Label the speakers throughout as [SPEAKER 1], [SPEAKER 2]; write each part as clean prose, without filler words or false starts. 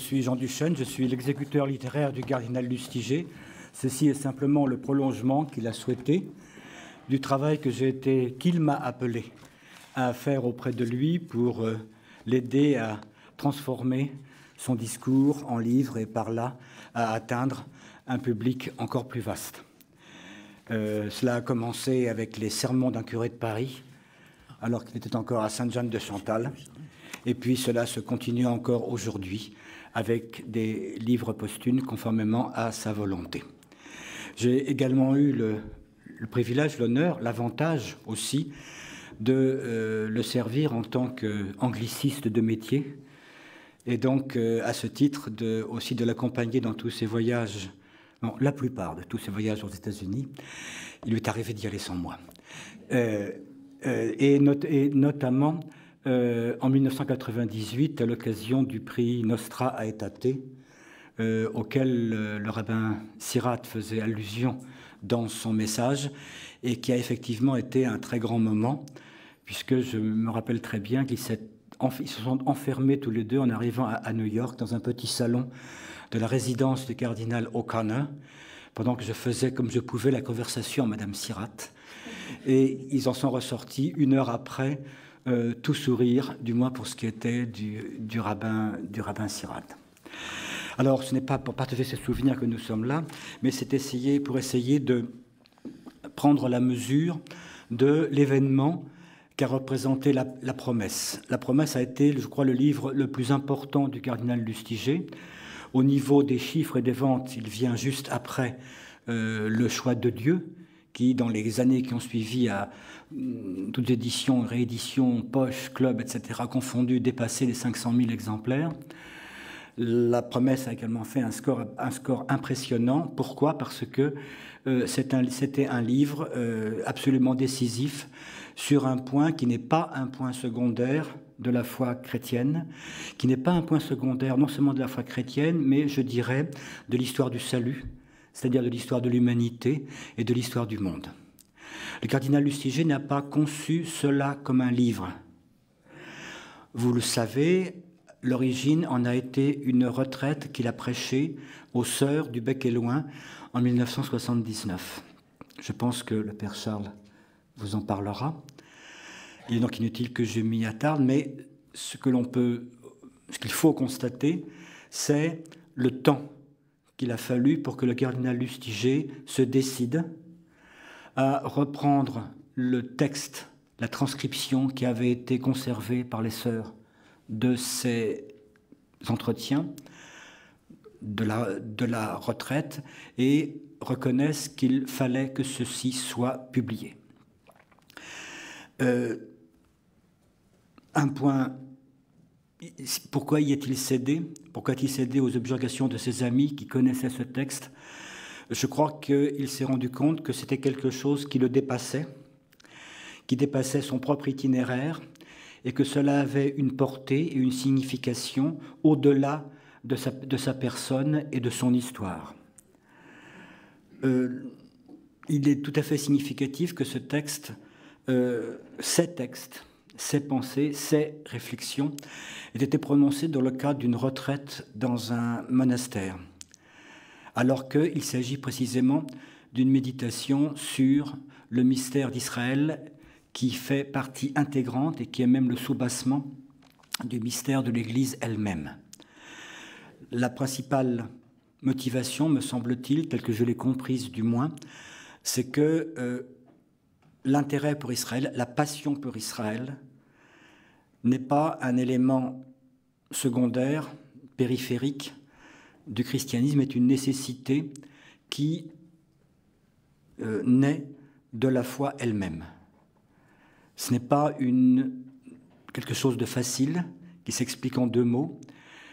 [SPEAKER 1] suis Jean Duchesne, je suis l'exécuteur littéraire du cardinal Lustiger. Ceci est simplement le prolongement qu'il a souhaité du travail qu'il m'a appelé à faire auprès de lui pour l'aider à transformer son discours en livre et par là à atteindre un public encore plus vaste. Cela a commencé avec les sermons d'un curé de Paris, alors qu'il était encore à Sainte-Jeanne de Chantal. Et puis cela se continue encore aujourd'hui avec des livres posthumes conformément à sa volonté. J'ai également eu le privilège, l'honneur, l'avantage aussi de le servir en tant qu'angliciste de métier et donc à ce titre aussi de l'accompagner dans tous ses voyages, non, la plupart de tous ses voyages aux États-Unis. Il lui est arrivé d'y aller sans moi. Et notamment en 1998, à l'occasion du prix Nostra Aetate, auquel le rabbin Sirat faisait allusion dans son message, et qui a effectivement été un très grand moment, puisque je me rappelle très bien qu'ils se sont enfermés tous les deux en arrivant à New York, dans un petit salon de la résidence du cardinal O'Connor, pendant que je faisais comme je pouvais la conversation à Madame Sirat. Et ils en sont ressortis une heure après, tout sourire, du moins pour ce qui était du rabbin Sirat. Alors, ce n'est pas pour partager ces souvenirs que nous sommes là, mais c'est pour essayer de prendre la mesure de l'événement qu'a représenté la promesse. La promesse a été, je crois, le livre le plus important du cardinal Lustiger. Au niveau des chiffres et des ventes, il vient juste après le choix de Dieu, qui, dans les années qui ont suivi, à toutes éditions, rééditions, poches, clubs, etc., confondus, dépassé les 500 000 exemplaires. La promesse a également fait un score impressionnant. Pourquoi? Parce que c'était un livre absolument décisif sur un point qui n'est pas un point secondaire de la foi chrétienne, qui n'est pas un point secondaire non seulement de la foi chrétienne, mais je dirais de l'histoire du salut, c'est-à-dire de l'histoire de l'humanité et de l'histoire du monde. Le cardinal Lustiger n'a pas conçu cela comme un livre. Vous le savez, l'origine en a été une retraite qu'il a prêchée aux sœurs du Bec et Loing en 1979. Je pense que le père Charles vous en parlera. Il est donc inutile que je m'y attarde, mais ce qu'il faut constater, c'est le temps qu'il a fallu pour que le cardinal Lustiger se décide à reprendre le texte, la transcription qui avait été conservée par les sœurs de ces entretiens de la retraite et reconnaissent qu'il fallait que ceci soit publié. Un point, pourquoi y est-il cédé? Pourquoi a-t-il cédé aux objurgations de ses amis qui connaissaient ce texte? Je crois qu'il s'est rendu compte que c'était quelque chose qui le dépassait, qui dépassait son propre itinéraire, et que cela avait une portée et une signification au-delà de sa personne et de son histoire. Il est tout à fait significatif que ce texte, ces textes, ces pensées, ces réflexions aient été prononcées dans le cadre d'une retraite dans un monastère, alors qu'il s'agit précisément d'une méditation sur le mystère d'Israël qui fait partie intégrante et qui est même le soubassement du mystère de l'Église elle-même. La principale motivation, me semble-t-il, telle que je l'ai comprise du moins, c'est que l'intérêt pour Israël, la passion pour Israël, n'est pas un élément secondaire, périphérique du christianisme, est une nécessité qui naît de la foi elle-même. Ce n'est pas quelque chose de facile, qui s'explique en 2 mots,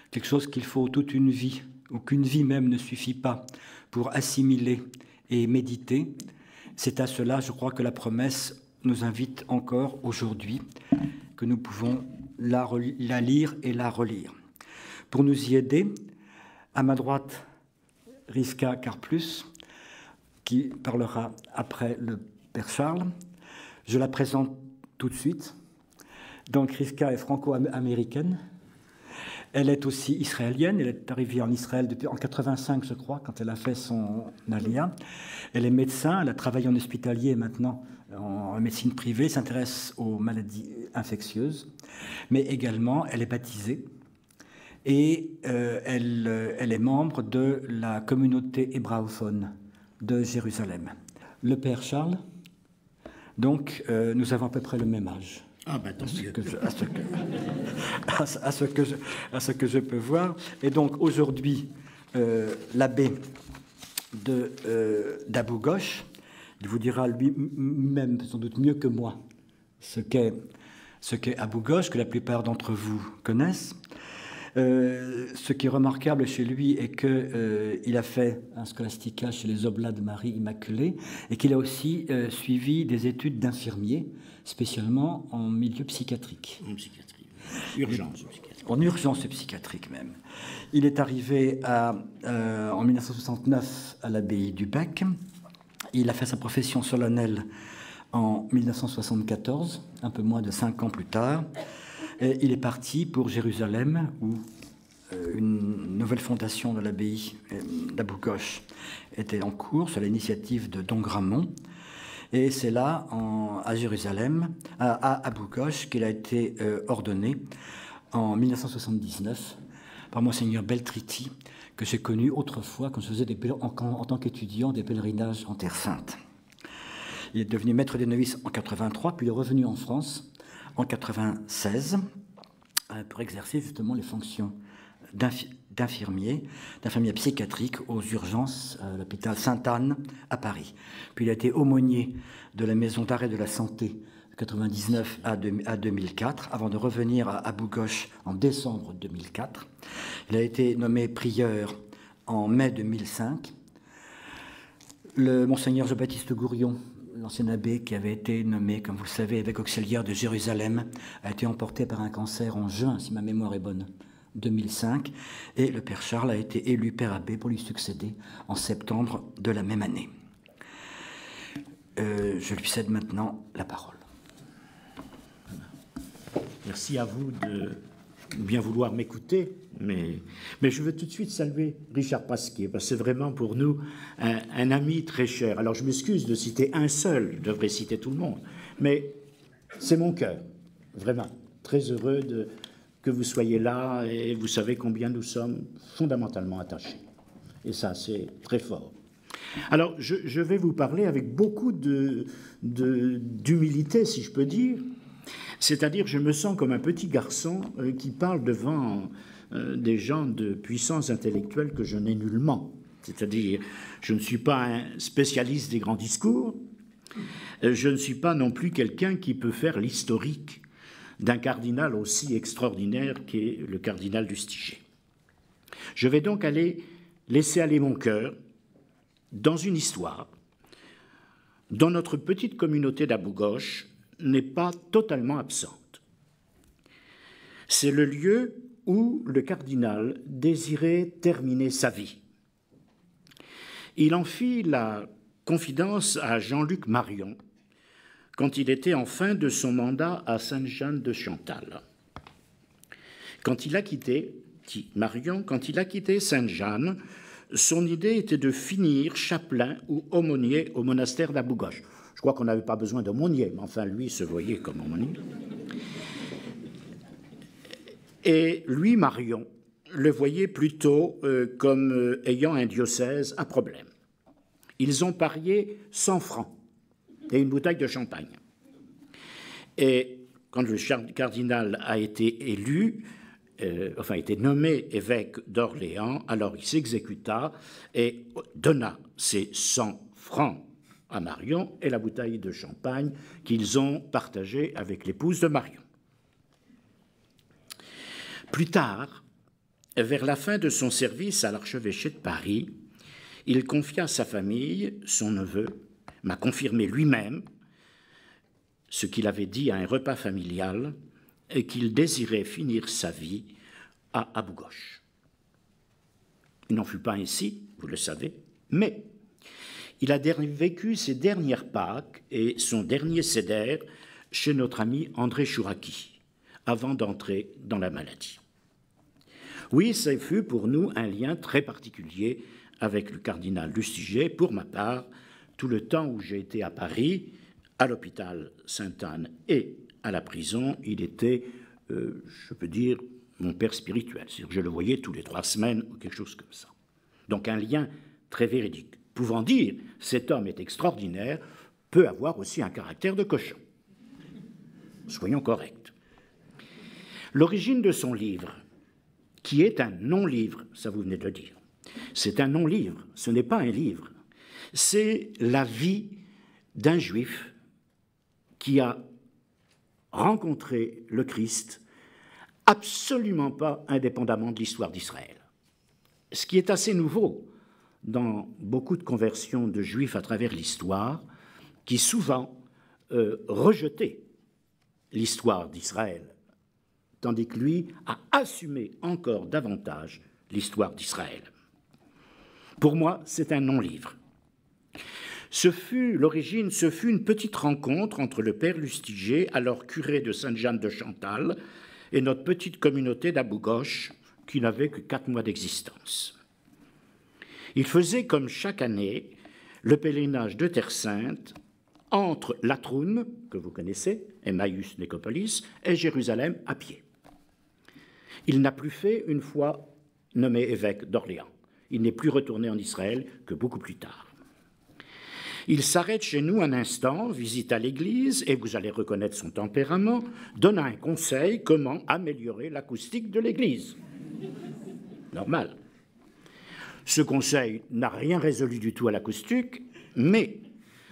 [SPEAKER 1] quelque chose qu'il faut toute une vie, ou qu'une vie même ne suffit pas pour assimiler et méditer. C'est à cela, je crois, que la promesse nous invite encore aujourd'hui, que nous pouvons la lire et la relire. Pour nous y aider, à ma droite, Riska Karplus, qui parlera après le père Charles. Je la présente tout de suite. Donc Riska est franco-américaine. Elle est aussi israélienne, elle est arrivée en Israël depuis en 85, je crois, quand elle a fait son alia. Elle est médecin, elle a travaillé en hospitalier maintenant en médecine privée, s'intéresse aux maladies infectieuses, mais également elle est baptisée et elle est membre de la communauté hébraophone de Jérusalem. Le père Charles, donc nous avons à peu près le même âge.
[SPEAKER 2] Ah ben tant mieux.
[SPEAKER 1] À ce que je peux voir. Et donc aujourd'hui, l'abbé d'Abou Ghosh, il vous dira lui-même sans doute mieux que moi ce qu'est Abou Ghosh, que la plupart d'entre vous connaissent. Ce qui est remarquable chez lui est qu'il a fait un scholastica chez les Oblats de Marie Immaculée et qu'il a aussi suivi des études d'infirmier, spécialement en milieu psychiatrique.
[SPEAKER 2] En psychiatrie, urgence psychiatrique.
[SPEAKER 1] En urgence psychiatrique même. Il est arrivé en 1969 à l'abbaye du Bec. Il a fait sa profession solennelle en 1974, un peu moins de 5 ans plus tard. Et il est parti pour Jérusalem, où une nouvelle fondation de l'abbaye d'Abou Ghosh était en cours, sur l'initiative de Don Gramont. Et c'est là, à Jérusalem, à Abou Ghosh, qu'il a été ordonné en 1979 par Monseigneur Beltriti, que j'ai connu autrefois quand je faisais en tant qu'étudiant des pèlerinages en Terre Sainte. Il est devenu maître des novices en 83, puis il est revenu en France en 96 pour exercer justement les fonctions d'infirmier psychiatrique aux urgences à l'hôpital Sainte-Anne à Paris. Puis il a été aumônier de la maison d'arrêt de la santé de 1999 à 2004, avant de revenir à Abou Ghosh en décembre 2004. Il a été nommé prieur en mai 2005. Le monseigneur Jean-Baptiste Gourion, l'ancien abbé qui avait été nommé, comme vous le savez, évêque auxiliaire de Jérusalem, a été emporté par un cancer en juin, si ma mémoire est bonne, 2005. Et le père Charles a été élu père abbé pour lui succéder en septembre de la même année. Je lui cède maintenant la parole.
[SPEAKER 2] Merci à vous de bien vouloir m'écouter, mais je veux tout de suite saluer Richard Pasquier, parce que c'est vraiment pour nous un ami très cher. Alors je m'excuse de citer un seul, je devrais citer tout le monde, mais c'est mon cœur, vraiment, très heureux que vous soyez là, et vous savez combien nous sommes fondamentalement attachés. Et ça, c'est très fort. Alors, je vais vous parler avec beaucoup d'humilité, si je peux dire. C'est-à-dire, je me sens comme un petit garçon qui parle devant des gens de puissance intellectuelle que je n'ai nullement. C'est-à-dire, je ne suis pas un spécialiste des grands discours, je ne suis pas non plus quelqu'un qui peut faire l'historique d'un cardinal aussi extraordinaire qu'est le cardinal Lustiger. Je vais donc laisser aller mon cœur dans une histoire dont notre petite communauté d'Abou Ghosh n'est pas totalement absente. C'est le lieu où le cardinal désirait terminer sa vie. Il en fit la confidence à Jean-Luc Marion quand il était en fin de son mandat à Sainte-Jeanne de Chantal. Quand il a quitté Sainte-Jeanne, son idée était de finir chapelain ou aumônier au monastère d'Abou Ghosh. Je crois qu'on n'avait pas besoin d'aumônier, mais enfin, lui se voyait comme aumônier. Et lui, Marion, le voyait plutôt comme ayant un diocèse à problème. Ils ont parié 100 francs et une bouteille de champagne. Et quand le cardinal a été élu, été nommé évêque d'Orléans, alors il s'exécuta et donna ses 100 francs à Marion et la bouteille de champagne qu'ils ont partagée avec l'épouse de Marion. Plus tard, vers la fin de son service à l'archevêché de Paris, il confia à sa famille, son neveu, m'a confirmé lui-même ce qu'il avait dit à un repas familial, et qu'il désirait finir sa vie à Abou Ghosh. Il n'en fut pas ainsi, vous le savez, mais il a vécu ses dernières Pâques et son dernier Seder chez notre ami André Chouraki, avant d'entrer dans la maladie. Oui, ça fut pour nous un lien très particulier avec le cardinal Lustiger. Pour ma part, tout le temps où j'ai été à Paris, à l'hôpital Sainte-Anne et à la prison, il était, je peux dire, mon père spirituel. C'est-à-dire que je le voyais tous les 3 semaines ou quelque chose comme ça. Donc un lien très véridique. Pouvant dire, cet homme est extraordinaire, peut avoir aussi un caractère de cochon. Soyons corrects. L'origine de son livre, qui est un non-livre, ça vous venez de le dire, c'est un non-livre, ce n'est pas un livre, c'est la vie d'un juif qui a rencontré le Christ absolument pas indépendamment de l'histoire d'Israël. Ce qui est assez nouveau dans beaucoup de conversions de juifs à travers l'histoire, qui souvent rejetaient l'histoire d'Israël, tandis que lui a assumé encore davantage l'histoire d'Israël. Pour moi, c'est un non-livre. L'origine, ce fut une petite rencontre entre le père Lustiger, alors curé de Sainte-Jeanne de Chantal, et notre petite communauté d'Abou-Gosh, qui n'avait que 4 mois d'existence. Il faisait, comme chaque année, le pèlerinage de Terre Sainte entre Latroun, que vous connaissez, Emmaüs Nécopolis, et Jérusalem à pied. Il n'a plus fait une fois nommé évêque d'Orléans. Il n'est plus retourné en Israël que beaucoup plus tard. Il s'arrête chez nous un instant, visite à l'église, et vous allez reconnaître son tempérament, donne un conseil comment améliorer l'acoustique de l'église. Normal. Ce conseil n'a rien résolu du tout à l'acoustique, mais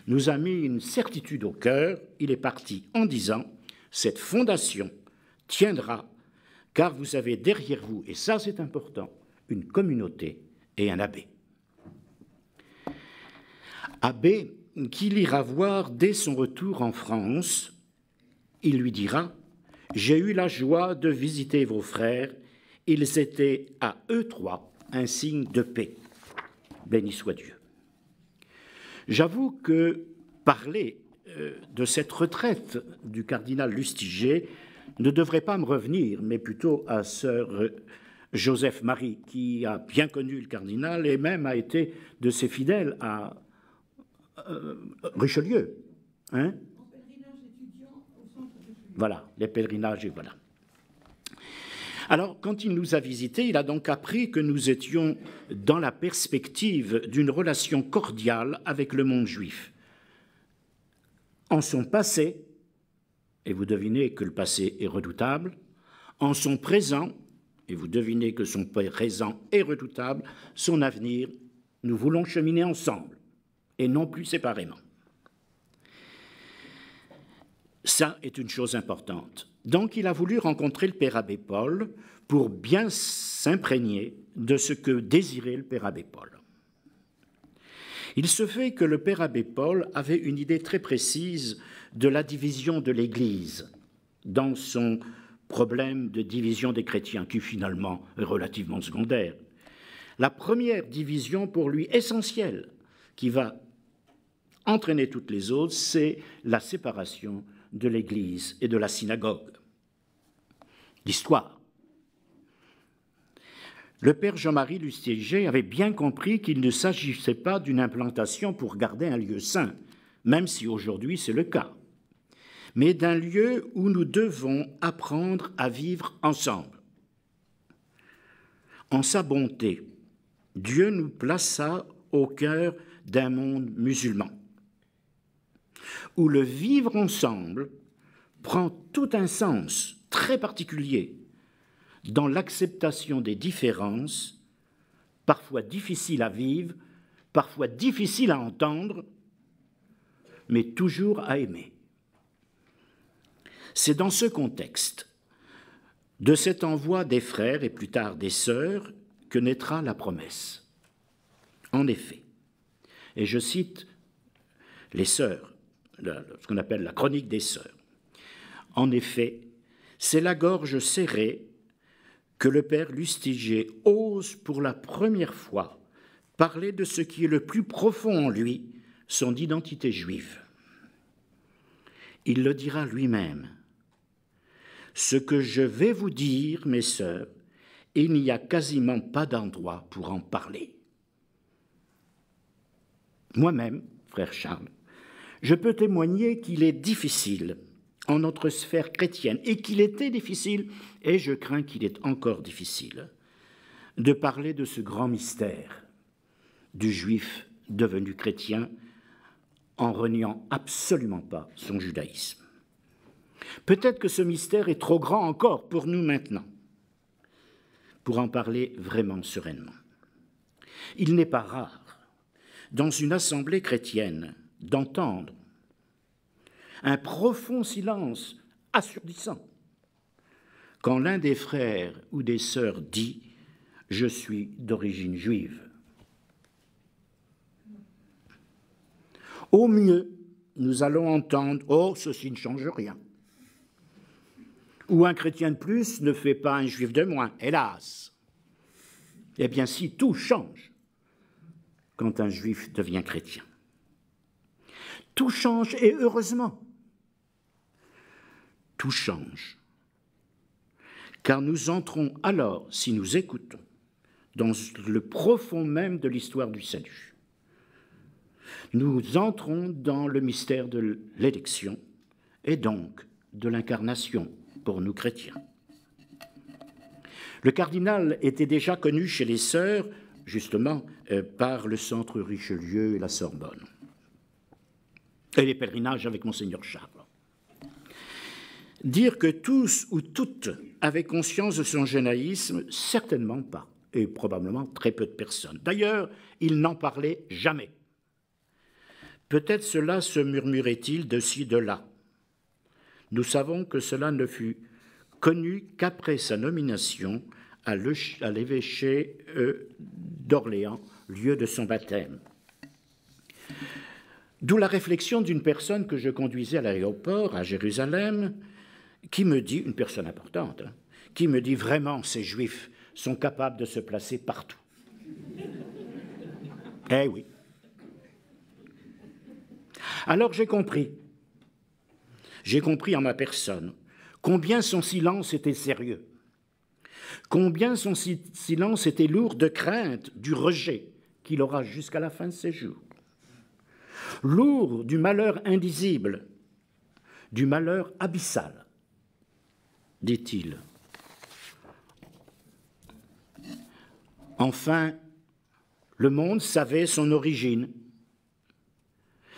[SPEAKER 2] nous a mis une certitude au cœur. Il est parti en disant « Cette fondation tiendra, car vous avez derrière vous, et ça c'est important, une communauté et un abbé. » Abbé qu'il ira voir dès son retour en France, il lui dira « J'ai eu la joie de visiter vos frères, ils étaient à eux 3 un signe de paix. Béni soit Dieu. » J'avoue que parler de cette retraite du cardinal Lustiger ne devrait pas me revenir, mais plutôt à sœur Joseph-Marie, qui a bien connu le cardinal et même a été de ses fidèles à Richelieu. Hein? Voilà, les pèlerinages, et voilà. Alors, quand il nous a visités, il a donc appris que nous étions dans la perspective d'une relation cordiale avec le monde juif. En son passé, et vous devinez que le passé est redoutable, en son présent, et vous devinez que son présent est redoutable, son avenir, nous voulons cheminer ensemble, et non plus séparément. Ça est une chose importante. Donc, il a voulu rencontrer le père abbé Paul pour bien s'imprégner de ce que désirait le père abbé Paul. Il se fait que le père abbé Paul avait une idée très précise de la division de l'Église dans son problème de division des chrétiens, qui finalement est relativement secondaire. La première division pour lui essentielle, qui va entraîner toutes les autres, c'est la séparation de l'Église et de la synagogue. L'histoire. Le père Jean-Marie Lustiger avait bien compris qu'il ne s'agissait pas d'une implantation pour garder un lieu saint, même si aujourd'hui c'est le cas, mais d'un lieu où nous devons apprendre à vivre ensemble. En sa bonté, Dieu nous plaça au cœur d'un monde musulman, où le vivre ensemble prend tout un sens très particulier dans l'acceptation des différences, parfois difficiles à vivre, parfois difficiles à entendre, mais toujours à aimer. C'est dans ce contexte, de cet envoi des frères et plus tard des sœurs, que naîtra la promesse. En effet, et je cite les sœurs, ce qu'on appelle la chronique des sœurs. En effet, c'est la gorge serrée que le père Lustiger ose pour la première fois parler de ce qui est le plus profond en lui, son identité juive. Il le dira lui-même. Ce que je vais vous dire, mes sœurs, il n'y a quasiment pas d'endroit pour en parler. Moi-même, frère Charles, je peux témoigner qu'il est difficile en notre sphère chrétienne, et qu'il était difficile, et je crains qu'il est encore difficile, de parler de ce grand mystère du juif devenu chrétien en reniant absolument pas son judaïsme. Peut-être que ce mystère est trop grand encore pour nous maintenant, pour en parler vraiment sereinement. Il n'est pas rare, dans une assemblée chrétienne, d'entendre un profond silence assourdissant quand l'un des frères ou des sœurs dit « Je suis d'origine juive ». Au mieux, nous allons entendre « Oh, ceci ne change rien ». Ou un chrétien de plus ne fait pas un juif de moins, hélas. Eh bien, si, tout change quand un juif devient chrétien. Tout change, et heureusement. Tout change. Car nous entrons alors, si nous écoutons, dans le profond même de l'histoire du salut. Nous entrons dans le mystère de l'élection et donc de l'incarnation pour nous chrétiens. Le cardinal était déjà connu chez les sœurs, justement, par le centre Richelieu et la Sorbonne. Et les pèlerinages avec Monseigneur Charles. Dire que tous ou toutes avaient conscience de son judaïsme, certainement pas, et probablement très peu de personnes. D'ailleurs, il n'en parlait jamais. Peut-être cela se murmurait-il de ci, de là. Nous savons que cela ne fut connu qu'après sa nomination à l'évêché d'Orléans, lieu de son baptême. D'où la réflexion d'une personne que je conduisais à l'aéroport, à Jérusalem, qui me dit, une personne importante, qui me dit vraiment ces Juifs sont capables de se placer partout. Eh oui. Alors j'ai compris en ma personne combien son silence était sérieux, combien son silence était lourd de crainte du rejet qu'il aura jusqu'à la fin de ses jours, lourd du malheur indisible, du malheur abyssal, dit-il. Enfin, le monde savait son origine.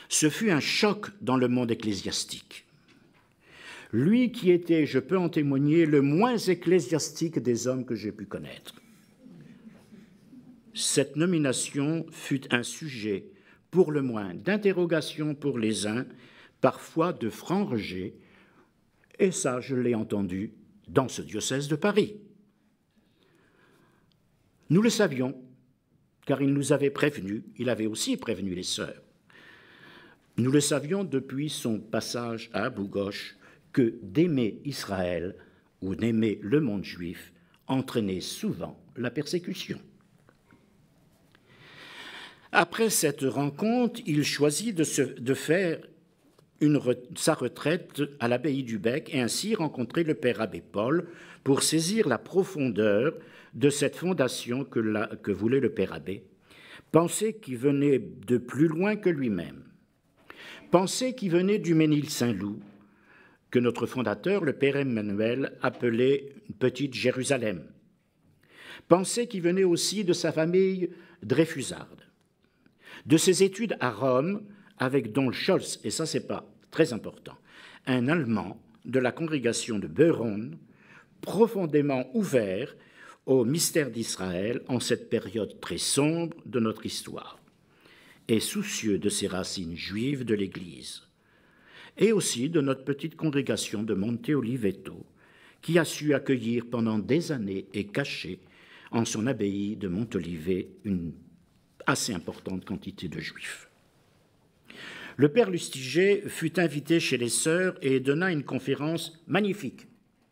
[SPEAKER 2] Ce fut un choc dans le monde ecclésiastique. Lui qui était, je peux en témoigner, le moins ecclésiastique des hommes que j'ai pu connaître. Cette nomination fut un sujet, pour le moins, d'interrogation pour les uns, parfois de franc rejet, et ça, je l'ai entendu dans ce diocèse de Paris. Nous le savions, car il nous avait prévenus, il avait aussi prévenu les sœurs. Nous le savions depuis son passage à Abou-Gosh que d'aimer Israël ou d'aimer le monde juif entraînait souvent la persécution. Après cette rencontre, il choisit de faire sa retraite à l'abbaye du Bec et ainsi rencontrer le père abbé Paul pour saisir la profondeur de cette fondation que voulait le père abbé, pensée qui venait de plus loin que lui-même, pensée qui venait du Ménil-Saint-Loup, que notre fondateur, le père Emmanuel, appelait « Petite Jérusalem », pensée qui venait aussi de sa famille dreyfusarde, de ses études à Rome avec Don Scholz, et ça c'est pas très important, un Allemand de la congrégation de Beuron, profondément ouvert au mystère d'Israël en cette période très sombre de notre histoire, et soucieux de ses racines juives de l'Église, et aussi de notre petite congrégation de Monte Oliveto, qui a su accueillir pendant des années et cacher en son abbaye de Montolivet une assez importante quantité de Juifs. Le père Lustiger fut invité chez les sœurs et donna une conférence magnifique,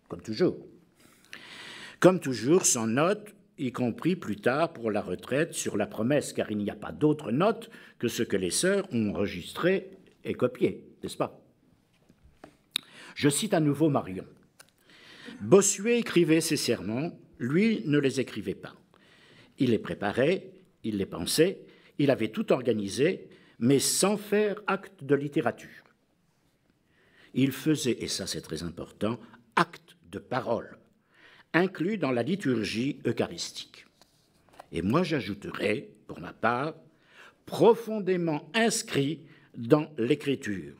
[SPEAKER 2] comme toujours. Comme toujours, sans notes, y compris plus tard pour la retraite sur la promesse, car il n'y a pas d'autres notes que ce que les sœurs ont enregistré et copié, n'est-ce pas? Je cite à nouveau Marion. Bossuet écrivait ses sermons, lui, ne les écrivait pas. Il les préparait, il les pensait, il avait tout organisé, mais sans faire acte de littérature. Il faisait, et ça c'est très important, acte de parole, inclus dans la liturgie eucharistique. Et moi j'ajouterais, pour ma part, profondément inscrit dans l'écriture,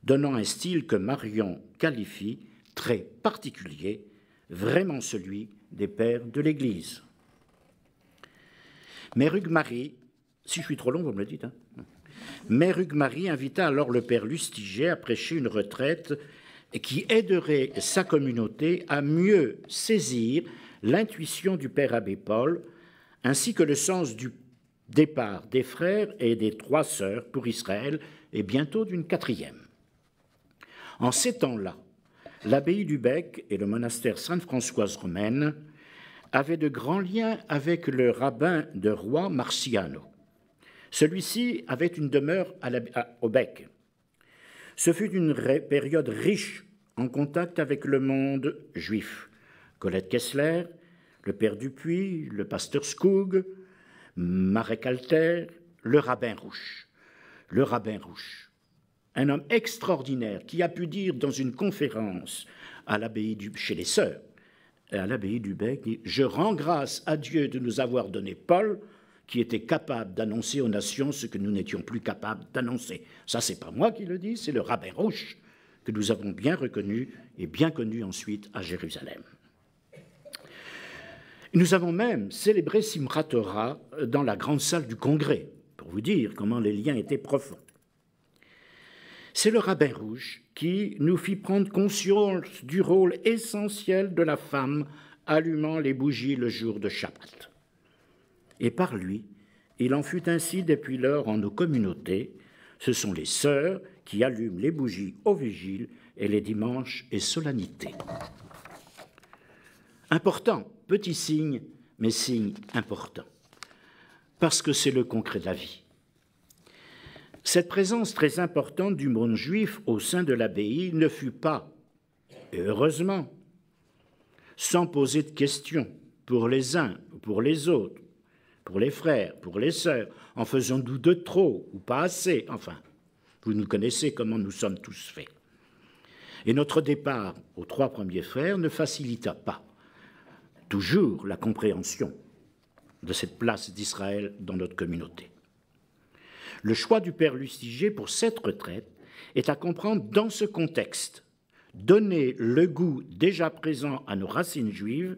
[SPEAKER 2] donnant un style que Marion qualifie très particulier, vraiment celui des pères de l'Église. Mère Hugues-Marie, si je suis trop long, vous me le dites, hein. Mère Hugues-Marie invita alors le père Lustiger à prêcher une retraite qui aiderait sa communauté à mieux saisir l'intuition du père abbé Paul, ainsi que le sens du départ des frères et des 3 sœurs pour Israël, et bientôt d'une 4e. En ces temps-là, l'abbaye du Bec et le monastère Sainte-Françoise romaine avaient de grands liens avec le rabbin de Rouen, Marciano. Celui-ci avait une demeure au Bec. Ce fut une période riche en contact avec le monde juif. Colette Kessler, le père Dupuis, le pasteur Skoug, Marek Alter, le rabbin Rouche. Le rabbin Rouche, un homme extraordinaire qui a pu dire dans une conférence à chez les sœurs, à l'abbaye du Bec, « Je rends grâce à Dieu de nous avoir donné Paul, qui était capable d'annoncer aux nations ce que nous n'étions plus capables d'annoncer. » Ça, c'est pas moi qui le dis, c'est le rabbin Rouche, que nous avons bien reconnu et bien connu ensuite à Jérusalem. Nous avons même célébré Simchat Torah dans la grande salle du Congrès, pour vous dire comment les liens étaient profonds. C'est le rabbin Rouge qui nous fit prendre conscience du rôle essentiel de la femme allumant les bougies le jour de Shabbat. Et par lui, il en fut ainsi depuis lors en nos communautés. Ce sont les sœurs qui allument les bougies aux vigiles et les dimanches et solennités. Important, petit signe, mais signe important, parce que c'est le concret de la vie. Cette présence très importante du monde juif au sein de l'abbaye ne fut pas, et heureusement, sans poser de questions pour les uns ou pour les autres, pour les frères, pour les sœurs, en faisant-nous de trop ou pas assez, enfin, vous nous connaissez comment nous sommes tous faits. Et notre départ aux 3 premiers frères ne facilita pas toujours la compréhension de cette place d'Israël dans notre communauté. Le choix du père Lustiger pour cette retraite est à comprendre dans ce contexte, donner le goût déjà présent à nos racines juives,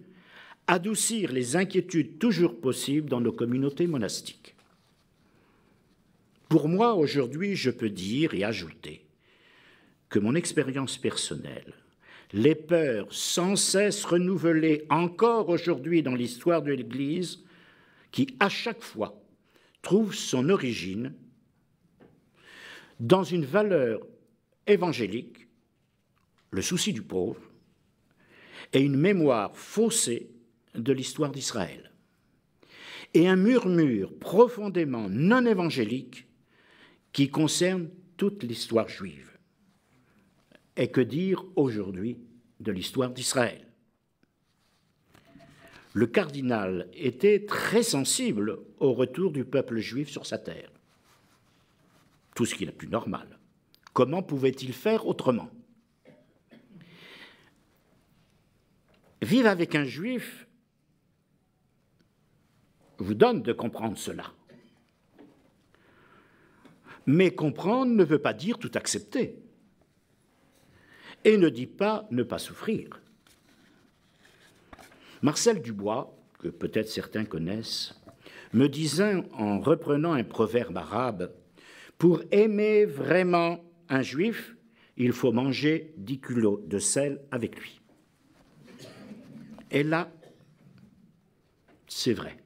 [SPEAKER 2] adoucir les inquiétudes toujours possibles dans nos communautés monastiques. Pour moi, aujourd'hui, je peux dire et ajouter que mon expérience personnelle, les peurs sans cesse renouvelées encore aujourd'hui dans l'histoire de l'Église, qui à chaque fois trouve son origine dans une valeur évangélique, le souci du pauvre, et une mémoire faussée de l'histoire d'Israël, et un murmure profondément non évangélique qui concerne toute l'histoire juive. Et que dire aujourd'hui de l'histoire d'Israël? Le cardinal était très sensible au retour du peuple juif sur sa terre. Tout ce qui est le plus normal. Comment pouvait-il faire autrement? Vivre avec un juif vous donne de comprendre cela. Mais comprendre ne veut pas dire tout accepter. Et ne dit pas ne pas souffrir. Marcel Dubois, que peut-être certains connaissent, me disait en reprenant un proverbe arabe, « Pour aimer vraiment un juif, il faut manger 10 kilos de sel avec lui. » Et là, c'est vrai.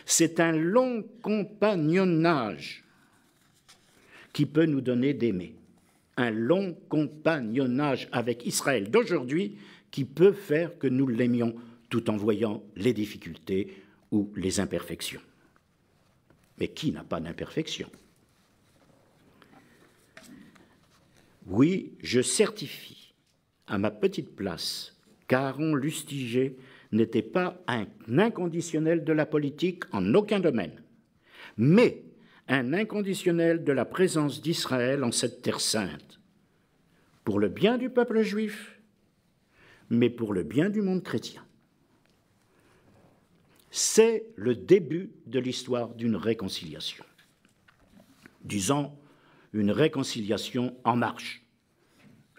[SPEAKER 2] C'est un long compagnonnage qui peut nous donner d'aimer. Un long compagnonnage avec Israël d'aujourd'hui qui peut faire que nous l'aimions tout en voyant les difficultés ou les imperfections. Mais qui n'a pas d'imperfection? Oui, je certifie à ma petite place qu'Aaron Lustiger n'était pas un inconditionnel de la politique en aucun domaine, mais un inconditionnel de la présence d'Israël en cette terre sainte, pour le bien du peuple juif, mais pour le bien du monde chrétien. C'est le début de l'histoire d'une réconciliation. Disons, une réconciliation en marche.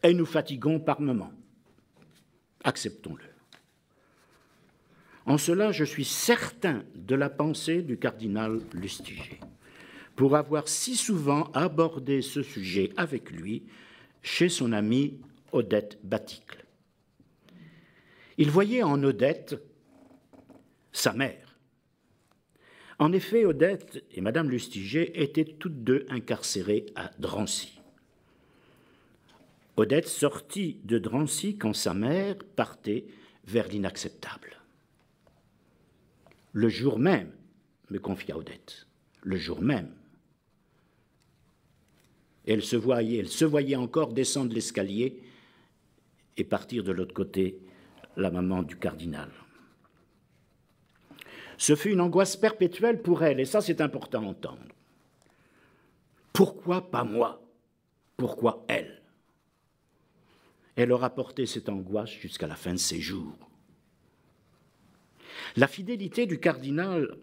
[SPEAKER 2] Et nous fatiguons par moments. Acceptons-le. En cela, je suis certain de la pensée du cardinal Lustiger, pour avoir si souvent abordé ce sujet avec lui chez son amie Odette Baticle. Il voyait en Odette sa mère. En effet, Odette et Madame Lustiger étaient toutes deux incarcérées à Drancy. Odette sortit de Drancy quand sa mère partait vers l'inacceptable. Le jour même, me confia Odette, le jour même, elle se voyait encore descendre l'escalier et partir de l'autre côté, la maman du cardinal. Ce fut une angoisse perpétuelle pour elle, et ça c'est important à entendre. Pourquoi pas moi? Pourquoi elle? Elle aura porté cette angoisse jusqu'à la fin de ses jours. La fidélité du cardinal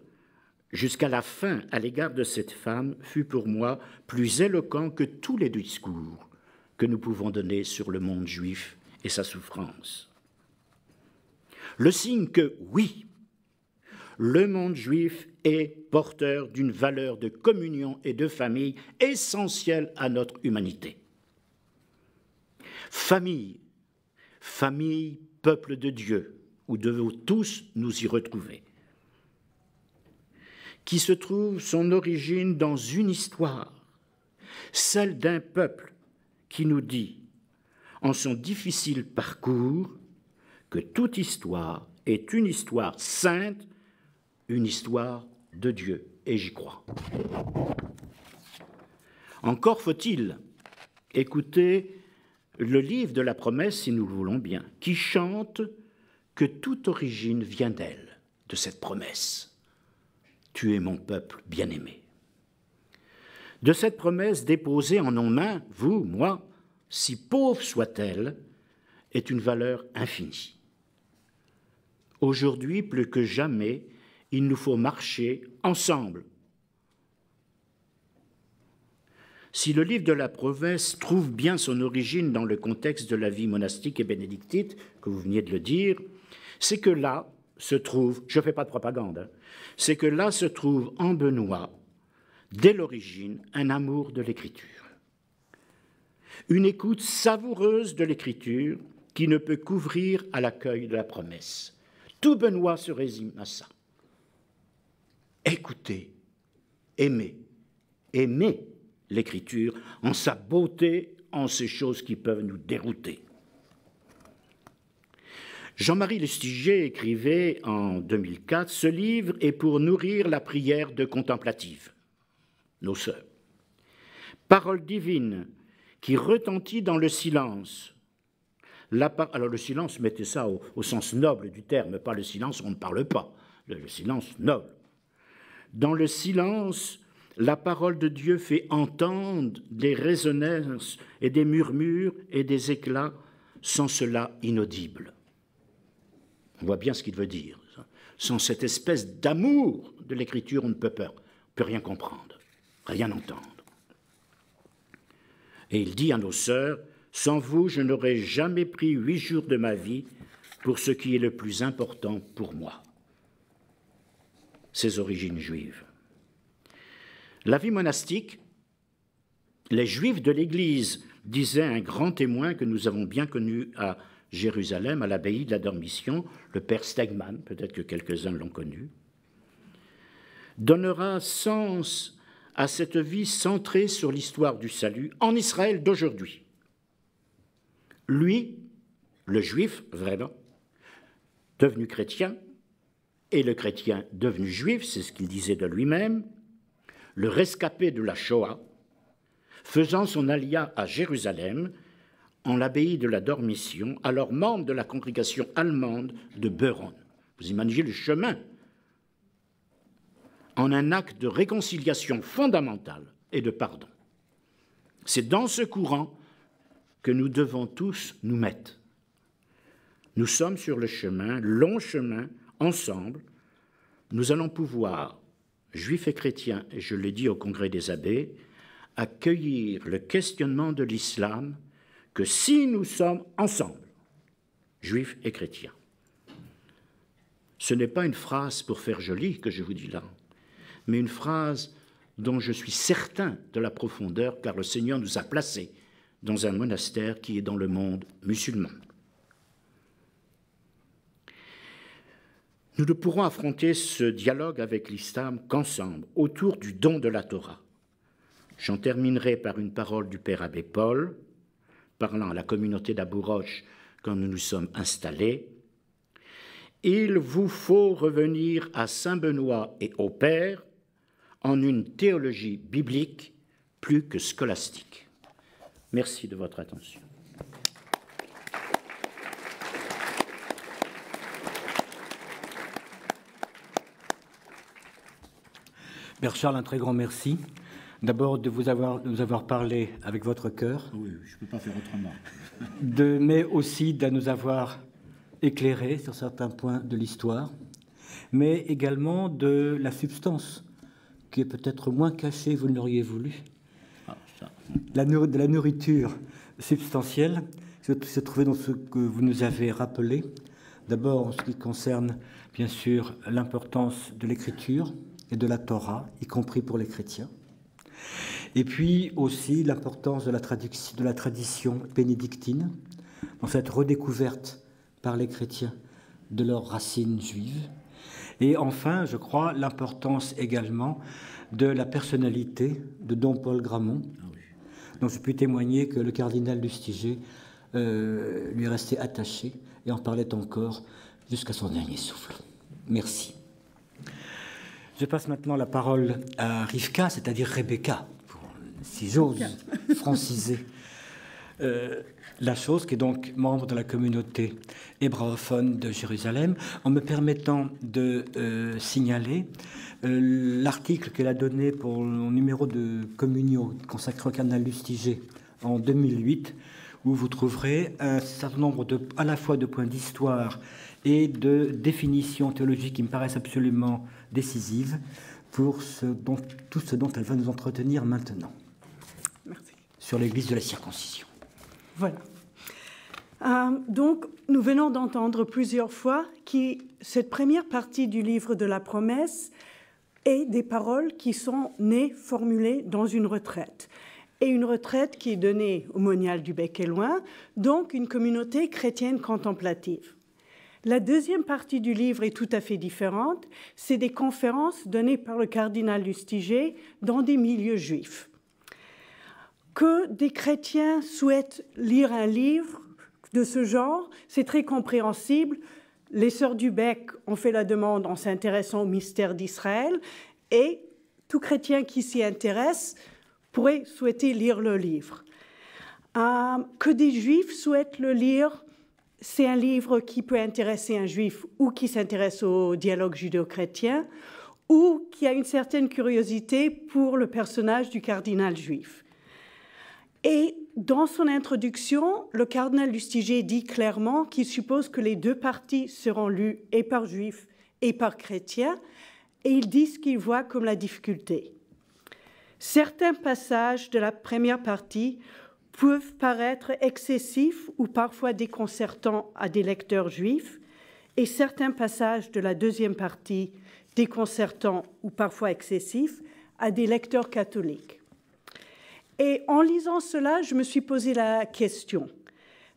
[SPEAKER 2] jusqu'à la fin à l'égard de cette femme fut pour moi plus éloquent que tous les discours que nous pouvons donner sur le monde juif et sa souffrance. Le signe que, oui, le monde juif est porteur d'une valeur de communion et de famille essentielle à notre humanité. Famille, famille, peuple de Dieu, où devons tous nous y retrouver, qui se trouve son origine dans une histoire, celle d'un peuple qui nous dit, en son difficile parcours, que toute histoire est une histoire sainte, une histoire de Dieu, et j'y crois. Encore faut-il écouter le livre de la promesse, si nous le voulons bien, qui chante que toute origine vient d'elle, de cette promesse. Tu es mon peuple bien-aimé. De cette promesse déposée en nos mains, vous, moi, si pauvre soit-elle, est une valeur infinie. Aujourd'hui, plus que jamais, il nous faut marcher ensemble. Si le livre de la promesse trouve bien son origine dans le contexte de la vie monastique et bénédictine, que vous veniez de le dire, c'est que là se trouve, je ne fais pas de propagande, c'est que là se trouve en Benoît, dès l'origine, un amour de l'Écriture. Une écoute savoureuse de l'Écriture qui ne peut qu'ouvrir à l'accueil de la promesse. Tout Benoît se résume à ça. Écoutez, aimez l'Écriture en sa beauté, en ces choses qui peuvent nous dérouter. Jean-Marie Lustiger écrivait en 2004 « Ce livre est pour nourrir la prière de contemplative, nos sœurs. Parole divine qui retentit dans le silence. Alors le silence, mettez ça au sens noble du terme, pas le silence, on ne parle pas, le silence noble. Dans le silence, la parole de Dieu fait entendre des résonances et des murmures et des éclats, sans cela inaudibles. » On voit bien ce qu'il veut dire. Sans cette espèce d'amour de l'Écriture, on ne peut rien comprendre, rien entendre. Et il dit à nos sœurs, « Sans vous, je n'aurais jamais pris 8 jours de ma vie pour ce qui est le plus important pour moi. » Ses origines juives. La vie monastique, les Juifs de l'Église, disait un grand témoin que nous avons bien connu à Jérusalem, à l'abbaye de la Dormition, le père Stegman, peut-être que quelques-uns l'ont connu, donnera sens à cette vie centrée sur l'histoire du salut en Israël d'aujourd'hui. Lui, le juif, vraiment, devenu chrétien, et le chrétien devenu juif, c'est ce qu'il disait de lui-même, le rescapé de la Shoah, faisant son alia à Jérusalem, en l'abbaye de la Dormition, alors membre de la congrégation allemande de Beuron. Vous imaginez le chemin, en un acte de réconciliation fondamentale et de pardon. C'est dans ce courant que nous devons tous nous mettre. Nous sommes sur le chemin, long chemin, ensemble. Nous allons pouvoir, juifs et chrétiens, et je l'ai dit au congrès des abbés, accueillir le questionnement de l'islam que si nous sommes ensemble, juifs et chrétiens. Ce n'est pas une phrase pour faire joli que je vous dis là, mais une phrase dont je suis certain de la profondeur, car le Seigneur nous a placés dans un monastère qui est dans le monde musulman. Nous ne pourrons affronter ce dialogue avec l'islam qu'ensemble, autour du don de la Torah. J'en terminerai par une parole du Père Abbé Paul, parlant à la communauté d'Abou Roch quand nous nous sommes installés. « Il vous faut revenir à Saint Benoît et au Père en une théologie biblique plus que scolastique. » Merci de votre attention.
[SPEAKER 1] Père Charles, un très grand merci. D'abord de nous avoir parlé avec votre cœur.
[SPEAKER 2] Oui, je ne peux pas faire autrement.
[SPEAKER 1] Mais aussi de nous avoir éclairé sur certains points de l'histoire, mais également de la substance, qui est peut-être moins cachée, vous l'auriez voulu. De la nourriture substantielle se trouvait dans ce que vous nous avez rappelé. D'abord, en ce qui concerne, bien sûr, l'importance de l'écriture et de la Torah, y compris pour les chrétiens. Et puis aussi l'importance de la tradition bénédictine, dans cette redécouverte par les chrétiens de leurs racines juives. Et enfin, je crois, l'importance également de la personnalité de Don Paul Gramont, dont je puis témoigner que le cardinal Lustiger lui restait attaché et en parlait encore jusqu'à son dernier souffle. Merci. Je passe maintenant la parole à Rivka, c'est-à-dire Rebecca, si j'ose franciser la chose, qui est donc membre de la communauté hébraophone de Jérusalem, en me permettant de signaler l'article qu'elle a donné pour le numéro de communion consacré au cardinal Lustiger en 2008, où vous trouverez un certain nombre à la fois de points d'histoire et de définitions théologiques qui me paraissent absolument décisives pour tout ce dont elle va nous entretenir maintenant.
[SPEAKER 3] Merci.
[SPEAKER 1] Sur l'église de la circoncision.
[SPEAKER 3] Voilà. Donc, nous venons d'entendre plusieurs fois que cette première partie du livre de la promesse est des paroles qui sont nées, formulées dans une retraite. Et une retraite qui est donnée au monial du Bec et Loing, donc une communauté chrétienne contemplative. La deuxième partie du livre est tout à fait différente. C'est des conférences données par le cardinal Lustiger dans des milieux juifs. Que des chrétiens souhaitent lire un livre de ce genre, c'est très compréhensible. Les Sœurs du Bec ont fait la demande en s'intéressant au mystère d'Israël et tout chrétien qui s'y intéresse pourrait souhaiter lire le livre. Que des juifs souhaitent le lire, c'est un livre qui peut intéresser un juif ou qui s'intéresse au dialogue judéo-chrétien ou qui a une certaine curiosité pour le personnage du cardinal juif. Et dans son introduction, le cardinal Lustiger dit clairement qu'il suppose que les deux parties seront lues et par juifs et par chrétiens, et il dit ce qu'il voit comme la difficulté. Certains passages de la première partie peuvent paraître excessifs ou parfois déconcertants à des lecteurs juifs, et certains passages de la deuxième partie déconcertants ou parfois excessifs à des lecteurs catholiques. Et en lisant cela, je me suis posé la question,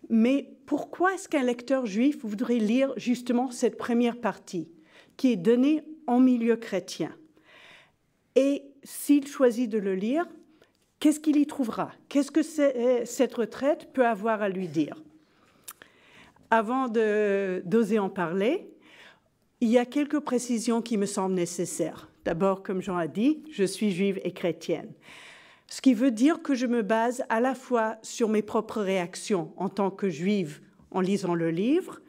[SPEAKER 3] mais pourquoi est-ce qu'un lecteur juif voudrait lire justement cette première partie qui est donnée en milieu chrétien? Et s'il choisit de le lire, qu'est-ce qu'il y trouvera? Qu'est-ce que cette retraite peut avoir à lui dire? Avant d'oser en parler, il y a quelques précisions qui me semblent nécessaires. D'abord, comme Jean a dit, je suis juive et chrétienne. Ce qui veut dire que je me base à la fois sur mes propres réactions en tant que juive en lisant le livre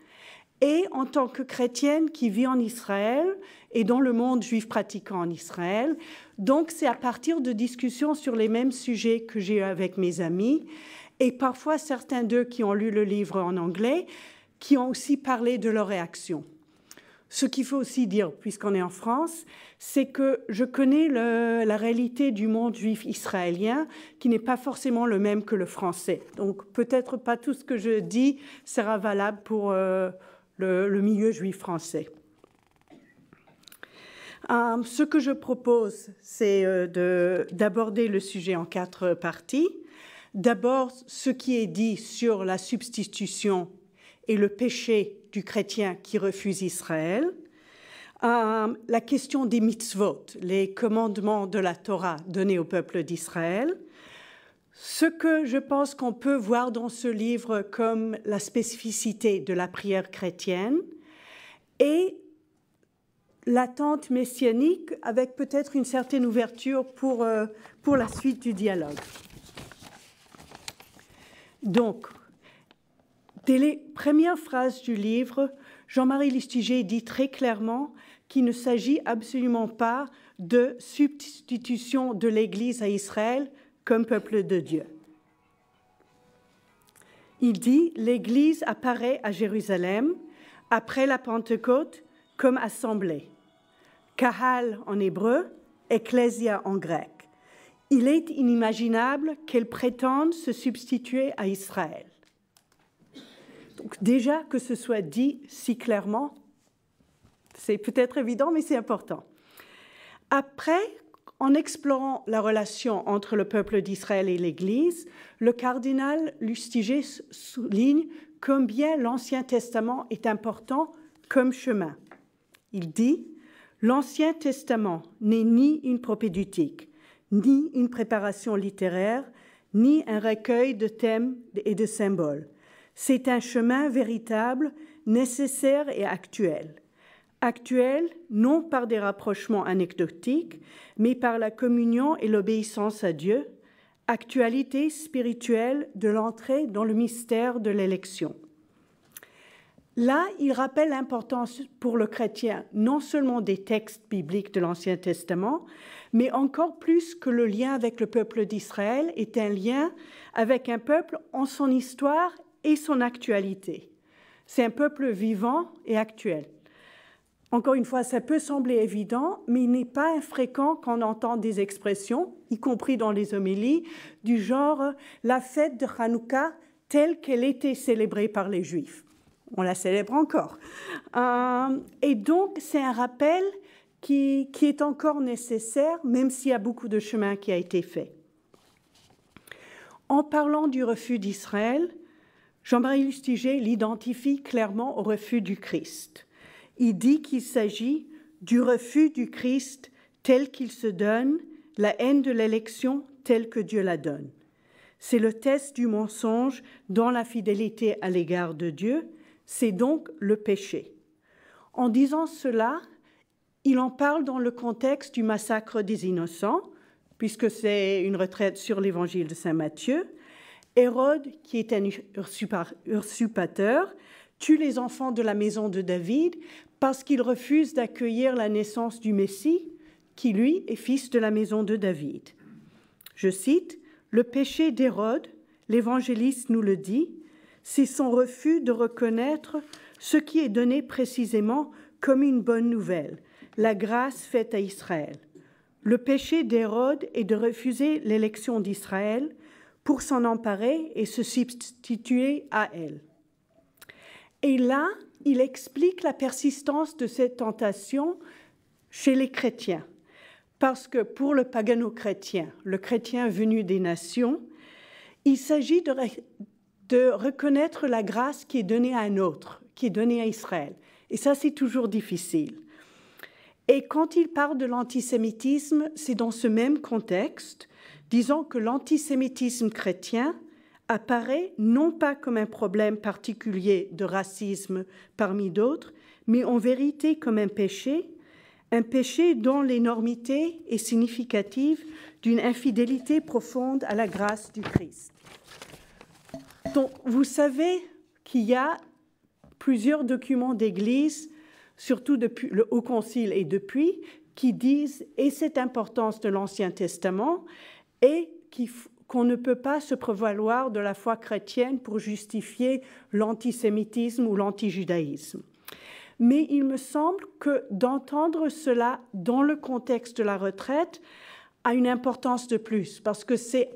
[SPEAKER 3] et en tant que chrétienne qui vit en Israël et dans le monde juif pratiquant en Israël. Donc c'est à partir de discussions sur les mêmes sujets que j'ai eu avec mes amis et parfois certains d'eux qui ont lu le livre en anglais qui ont aussi parlé de leurs réactions. Ce qu'il faut aussi dire, puisqu'on est en France, c'est que je connais la réalité du monde juif israélien qui n'est pas forcément le même que le français. Donc peut-être pas tout ce que je dis sera valable pour le milieu juif français. Ce que je propose, c'est d'aborder le sujet en 4 parties. D'abord, ce qui est dit sur la substitution et le péché du chrétien qui refuse Israël, la question des mitzvot, les commandements de la Torah donnés au peuple d'Israël, ce que je pense qu'on peut voir dans ce livre comme la spécificité de la prière chrétienne et l'attente messianique avec peut-être une certaine ouverture pour la suite du dialogue. Donc, dès les premières phrases du livre, Jean-Marie Lustiger dit très clairement qu'il ne s'agit absolument pas de substitution de l'Église à Israël comme peuple de Dieu. Il dit « l'Église apparaît à Jérusalem après la Pentecôte comme assemblée. Kahal en hébreu, ecclésia en grec. Il est inimaginable qu'elle prétende se substituer à Israël. » Donc déjà que ce soit dit si clairement, c'est peut-être évident, mais c'est important. Après, en explorant la relation entre le peuple d'Israël et l'Église, le cardinal Lustiger souligne combien l'Ancien Testament est important comme chemin. Il dit « L'Ancien Testament n'est ni une propédeutique, ni une préparation littéraire, ni un recueil de thèmes et de symboles. C'est un chemin véritable, nécessaire et actuel. Actuel, non par des rapprochements anecdotiques, mais par la communion et l'obéissance à Dieu, actualité spirituelle de l'entrée dans le mystère de l'élection. » Là, il rappelle l'importance pour le chrétien non seulement des textes bibliques de l'Ancien Testament, mais encore plus que le lien avec le peuple d'Israël est un lien avec un peuple en son histoire et son actualité. C'est un peuple vivant et actuel. Encore une fois, ça peut sembler évident, mais il n'est pas infréquent qu'on entend des expressions, y compris dans les homélies, du genre « la fête de Hanouka telle qu'elle était célébrée par les Juifs ». On la célèbre encore. Et donc, c'est un rappel qui est encore nécessaire, même s'il y a beaucoup de chemin qui a été fait. En parlant du refus d'Israël, Jean-Marie Lustiger l'identifie clairement au refus du Christ. Il dit qu'il s'agit du refus du Christ tel qu'il se donne, la haine de l'élection telle que Dieu la donne. C'est le test du mensonge dans la fidélité à l'égard de Dieu, c'est donc le péché. En disant cela, il en parle dans le contexte du massacre des innocents, puisque c'est une retraite sur l'évangile de saint Matthieu. Hérode, qui est un usurpateur, tue les enfants de la maison de David parce qu'il refuse d'accueillir la naissance du Messie, qui lui est fils de la maison de David. Je cite, « Le péché d'Hérode, l'évangéliste nous le dit, c'est son refus de reconnaître ce qui est donné précisément comme une bonne nouvelle, la grâce faite à Israël. Le péché d'Hérode est de refuser l'élection d'Israël pour s'en emparer et se substituer à elle. » Et là, il explique la persistance de cette tentation chez les chrétiens. Parce que pour le pagano-chrétien, le chrétien venu des nations, il s'agit de reconnaître la grâce qui est donnée à un autre, qui est donnée à Israël. Et ça, c'est toujours difficile. Et quand il parle de l'antisémitisme, c'est dans ce même contexte, disant que l'antisémitisme chrétien apparaît non pas comme un problème particulier de racisme parmi d'autres, mais en vérité comme un péché un péché dont l'énormité est significative d'une infidélité profonde à la grâce du Christ. Donc, vous savez qu'il y a plusieurs documents d'Église, surtout depuis le Haut Concile et depuis, qui disent et cette importance de l'Ancien Testament et qu'on ne peut pas se prévaloir de la foi chrétienne pour justifier l'antisémitisme ou l'antijudaïsme. Mais il me semble que d'entendre cela dans le contexte de la retraite a une importance de plus, parce que c'est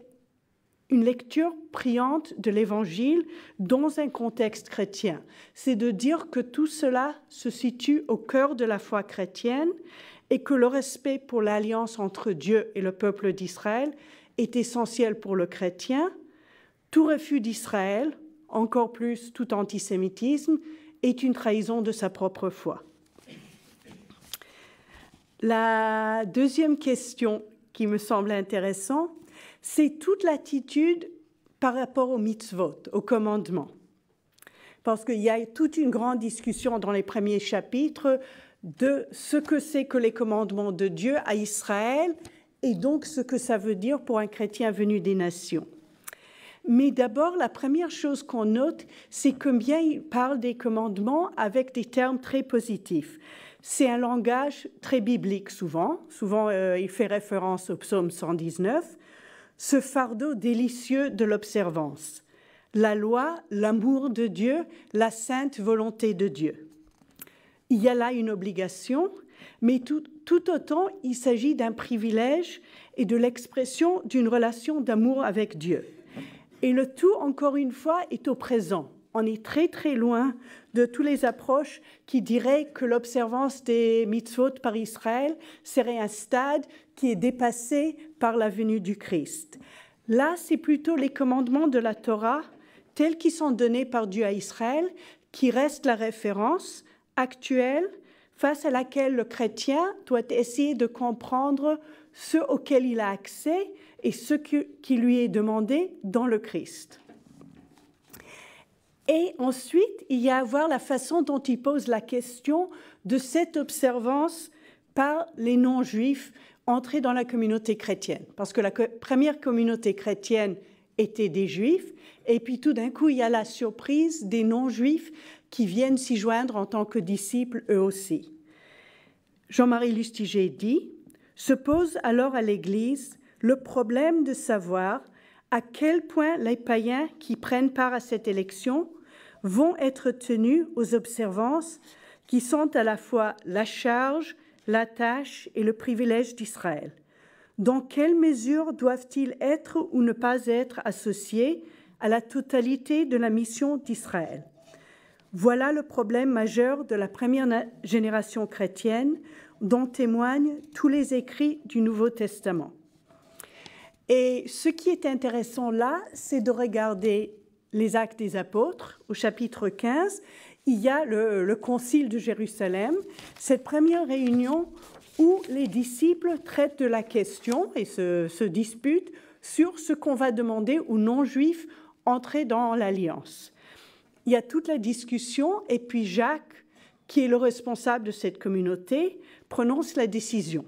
[SPEAKER 3] une lecture priante de l'Évangile dans un contexte chrétien. C'est de dire que tout cela se situe au cœur de la foi chrétienne et que le respect pour l'alliance entre Dieu et le peuple d'Israël est essentiel pour le chrétien. Tout refus d'Israël, encore plus tout antisémitisme, est une trahison de sa propre foi. La deuxième question qui me semble intéressante, c'est toute l'attitude par rapport aux mitzvot, aux commandements. Parce qu'il y a toute une grande discussion dans les premiers chapitres de ce que c'est que les commandements de Dieu à Israël et donc ce que ça veut dire pour un chrétien venu des nations. Mais d'abord, la première chose qu'on note, c'est combien il parle des commandements avec des termes très positifs. C'est un langage très biblique souvent. Souvent, il fait référence au psaume 119. Ce fardeau délicieux de l'observance. La loi, l'amour de Dieu, la sainte volonté de Dieu. Il y a là une obligation, mais tout autant, il s'agit d'un privilège et de l'expression d'une relation d'amour avec Dieu. Et le tout, encore une fois, est au présent. On est très, très loin de toutes les approches qui diraient que l'observance des mitzvot par Israël serait un stade qui est dépassé par la venue du Christ. Là, c'est plutôt les commandements de la Torah, tels qu'ils sont donnés par Dieu à Israël, qui restent la référence actuelle face à laquelle le chrétien doit essayer de comprendre ce auquel il a accès et ce qui lui est demandé dans le Christ. Et ensuite, il y a à voir la façon dont il pose la question de cette observance par les non-juifs entrés dans la communauté chrétienne. Parce que la première communauté chrétienne était des juifs, et puis tout d'un coup, il y a la surprise des non-juifs qui viennent s'y joindre en tant que disciples eux aussi. Jean-Marie Lustiger dit « Se pose alors à l'Église le problème de savoir à quel point les païens qui prennent part à cette élection vont être tenus aux observances qui sont à la fois la charge, la tâche et le privilège d'Israël. Dans quelle mesure doivent-ils être ou ne pas être associés à la totalité de la mission d'Israël? Voilà le problème majeur de la première génération chrétienne dont témoignent tous les écrits du Nouveau Testament. Et ce qui est intéressant là, c'est de regarder les Actes des Apôtres. Au chapitre 15, il y a le Concile de Jérusalem, cette première réunion où les disciples traitent de la question et se disputent sur ce qu'on va demander aux non-juifs entrés dans l'Alliance. Il y a toute la discussion et puis Jacques, qui est le responsable de cette communauté, prononce la décision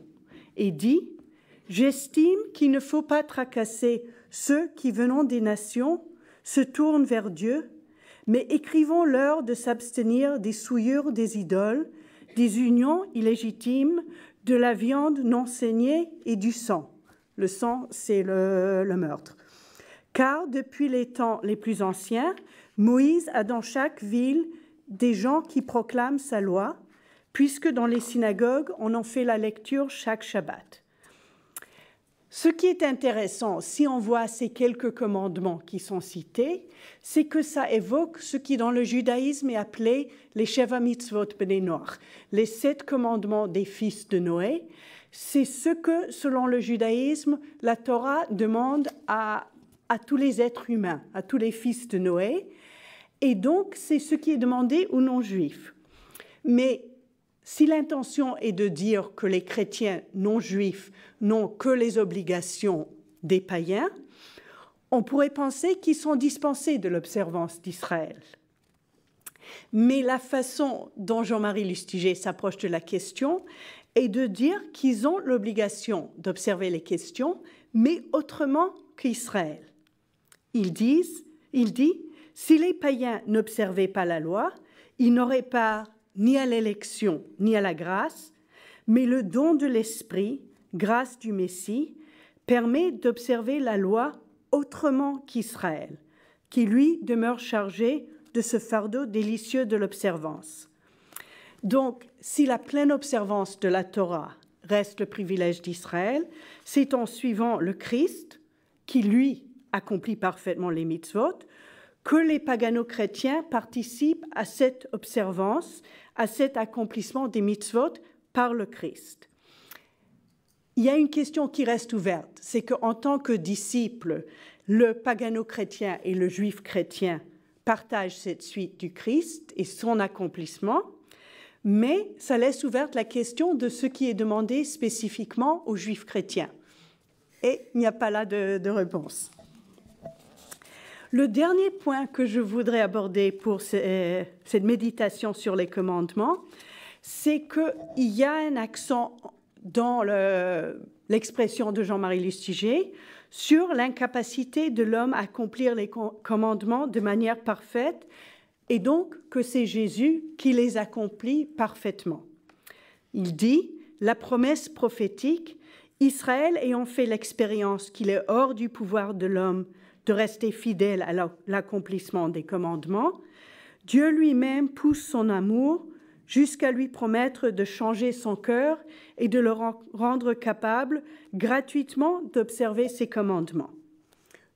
[SPEAKER 3] et dit « J'estime qu'il ne faut pas tracasser ceux qui, venant des nations, se tournent vers Dieu, mais écrivons-leur de s'abstenir des souillures des idoles, des unions illégitimes, de la viande non saignée et du sang. » Le sang, c'est le meurtre. Car depuis les temps les plus anciens, Moïse a dans chaque ville des gens qui proclament sa loi, puisque dans les synagogues, on en fait la lecture chaque Shabbat. Ce qui est intéressant, si on voit ces quelques commandements qui sont cités, c'est que ça évoque ce qui dans le judaïsme est appelé les Sheva Mitzvot Bnei Noach, les 7 commandements des fils de Noé. C'est ce que, selon le judaïsme, la Torah demande à tous les êtres humains, à tous les fils de Noé. Et donc, c'est ce qui est demandé aux non-juifs. Mais si l'intention est de dire que les chrétiens non-juifs n'ont que les obligations des païens, on pourrait penser qu'ils sont dispensés de l'observance d'Israël. Mais la façon dont Jean-Marie Lustiger s'approche de la question et de dire qu'ils ont l'obligation d'observer les questions, mais autrement qu'Israël. Il dit, si les païens n'observaient pas la loi, ils n'auraient pas ni à l'élection ni à la grâce, mais le don de l'Esprit, grâce du Messie, permet d'observer la loi autrement qu'Israël, qui lui demeure chargé de ce fardeau délicieux de l'observance. Donc, si la pleine observance de la Torah reste le privilège d'Israël, c'est en suivant le Christ, qui lui accomplit parfaitement les mitzvot, que les pagano-chrétiens participent à cette observance, à cet accomplissement des mitzvot par le Christ. Il y a une question qui reste ouverte, c'est qu'en tant que disciples, le pagano-chrétien et le juif chrétien partagent cette suite du Christ et son accomplissement, mais ça laisse ouverte la question de ce qui est demandé spécifiquement aux juifs chrétiens. Et il n'y a pas là de réponse. Le dernier point que je voudrais aborder pour cette méditation sur les commandements, c'est qu'il y a un accent dans l'expression de Jean-Marie Lustiger sur l'incapacité de l'homme à accomplir les commandements de manière parfaite, et donc que c'est Jésus qui les accomplit parfaitement. Il dit, la promesse prophétique, Israël ayant fait l'expérience qu'il est hors du pouvoir de l'homme de rester fidèle à l'accomplissement des commandements, Dieu lui-même pousse son amour jusqu'à lui promettre de changer son cœur et de le rendre capable gratuitement d'observer ses commandements.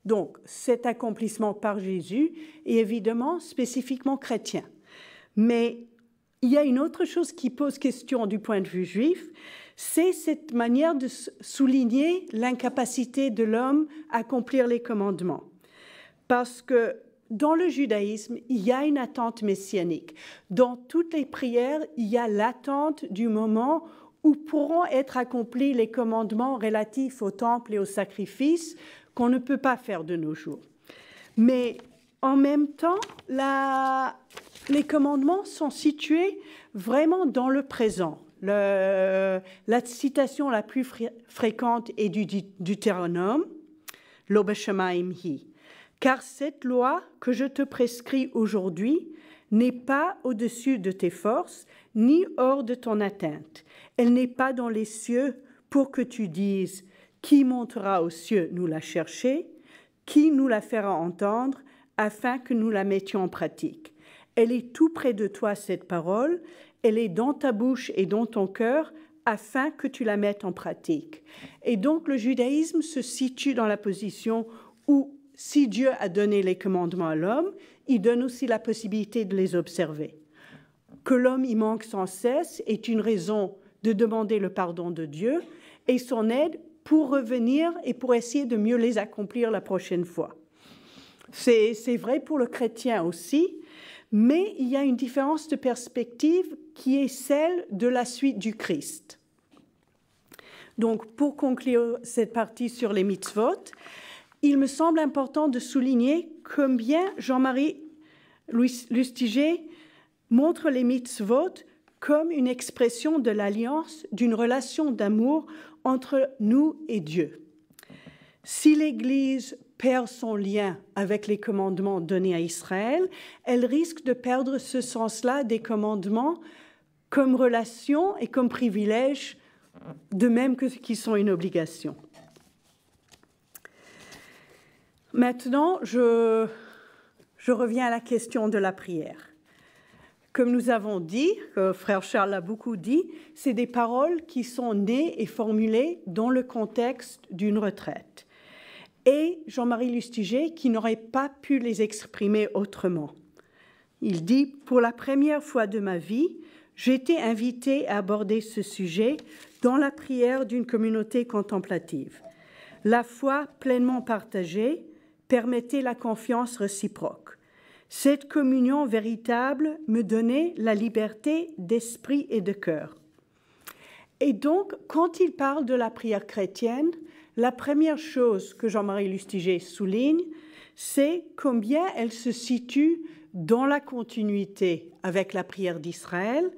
[SPEAKER 3] Donc, cet accomplissement par Jésus est évidemment spécifiquement chrétien. Mais il y a une autre chose qui pose question du point de vue juif, c'est cette manière de souligner l'incapacité de l'homme à accomplir les commandements. Parce que dans le judaïsme, il y a une attente messianique. Dans toutes les prières, il y a l'attente du moment où pourront être accomplis les commandements relatifs au temple et au sacrifice qu'on ne peut pas faire de nos jours. Mais en même temps, les commandements sont situés vraiment dans le présent. La citation la plus fréquente est du Deutéronome, Lo b'shamayim hi. Car cette loi que je te prescris aujourd'hui n'est pas au-dessus de tes forces, ni hors de ton atteinte. Elle n'est pas dans les cieux pour que tu dises « Qui montera aux cieux nous la chercher ? Qui nous la fera entendre afin que nous la mettions en pratique ?» Elle est tout près de toi, cette parole. Elle est dans ta bouche et dans ton cœur afin que tu la mettes en pratique. Et donc le judaïsme se situe dans la position où si Dieu a donné les commandements à l'homme, il donne aussi la possibilité de les observer. Que l'homme y manque sans cesse est une raison de demander le pardon de Dieu et son aide pour revenir et pour essayer de mieux les accomplir la prochaine fois. C'est vrai pour le chrétien aussi, mais il y a une différence de perspective qui est celle de la suite du Christ. Donc, pour conclure cette partie sur les mitzvot, il me semble important de souligner combien Jean-Marie Lustiger montre les mitzvot comme une expression de l'alliance, d'une relation d'amour entre nous et Dieu. Si l'Église perd son lien avec les commandements donnés à Israël, elle risque de perdre ce sens-là des commandements comme relation et comme privilège, de même que qui sont une obligation. Maintenant, je reviens à la question de la prière. Comme nous avons dit, frère Charles l'a beaucoup dit, c'est des paroles qui sont nées et formulées dans le contexte d'une retraite. Et Jean-Marie Lustiger qui n'aurait pas pu les exprimer autrement. Il dit « Pour la première fois de ma vie, j'ai été invité à aborder ce sujet dans la prière d'une communauté contemplative. La foi pleinement partagée permettait la confiance réciproque. Cette communion véritable me donnait la liberté d'esprit et de cœur. » Et donc, quand il parle de la prière chrétienne, la première chose que Jean-Marie Lustiger souligne, c'est combien elle se situe dans la continuité avec la prière d'Israël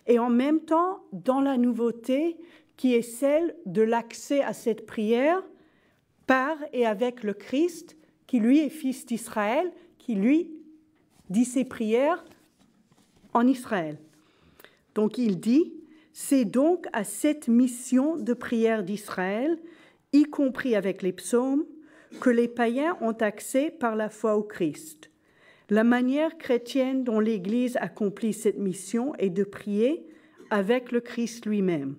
[SPEAKER 3] et en même temps dans la nouveauté qui est celle de l'accès à cette prière par et avec le Christ, qui lui est fils d'Israël, qui lui dit ses prières en Israël. Donc il dit, c'est donc à cette mission de prière d'Israël, y compris avec les psaumes, que les païens ont accès par la foi au Christ. La manière chrétienne dont l'Église accomplit cette mission est de prier avec le Christ lui-même.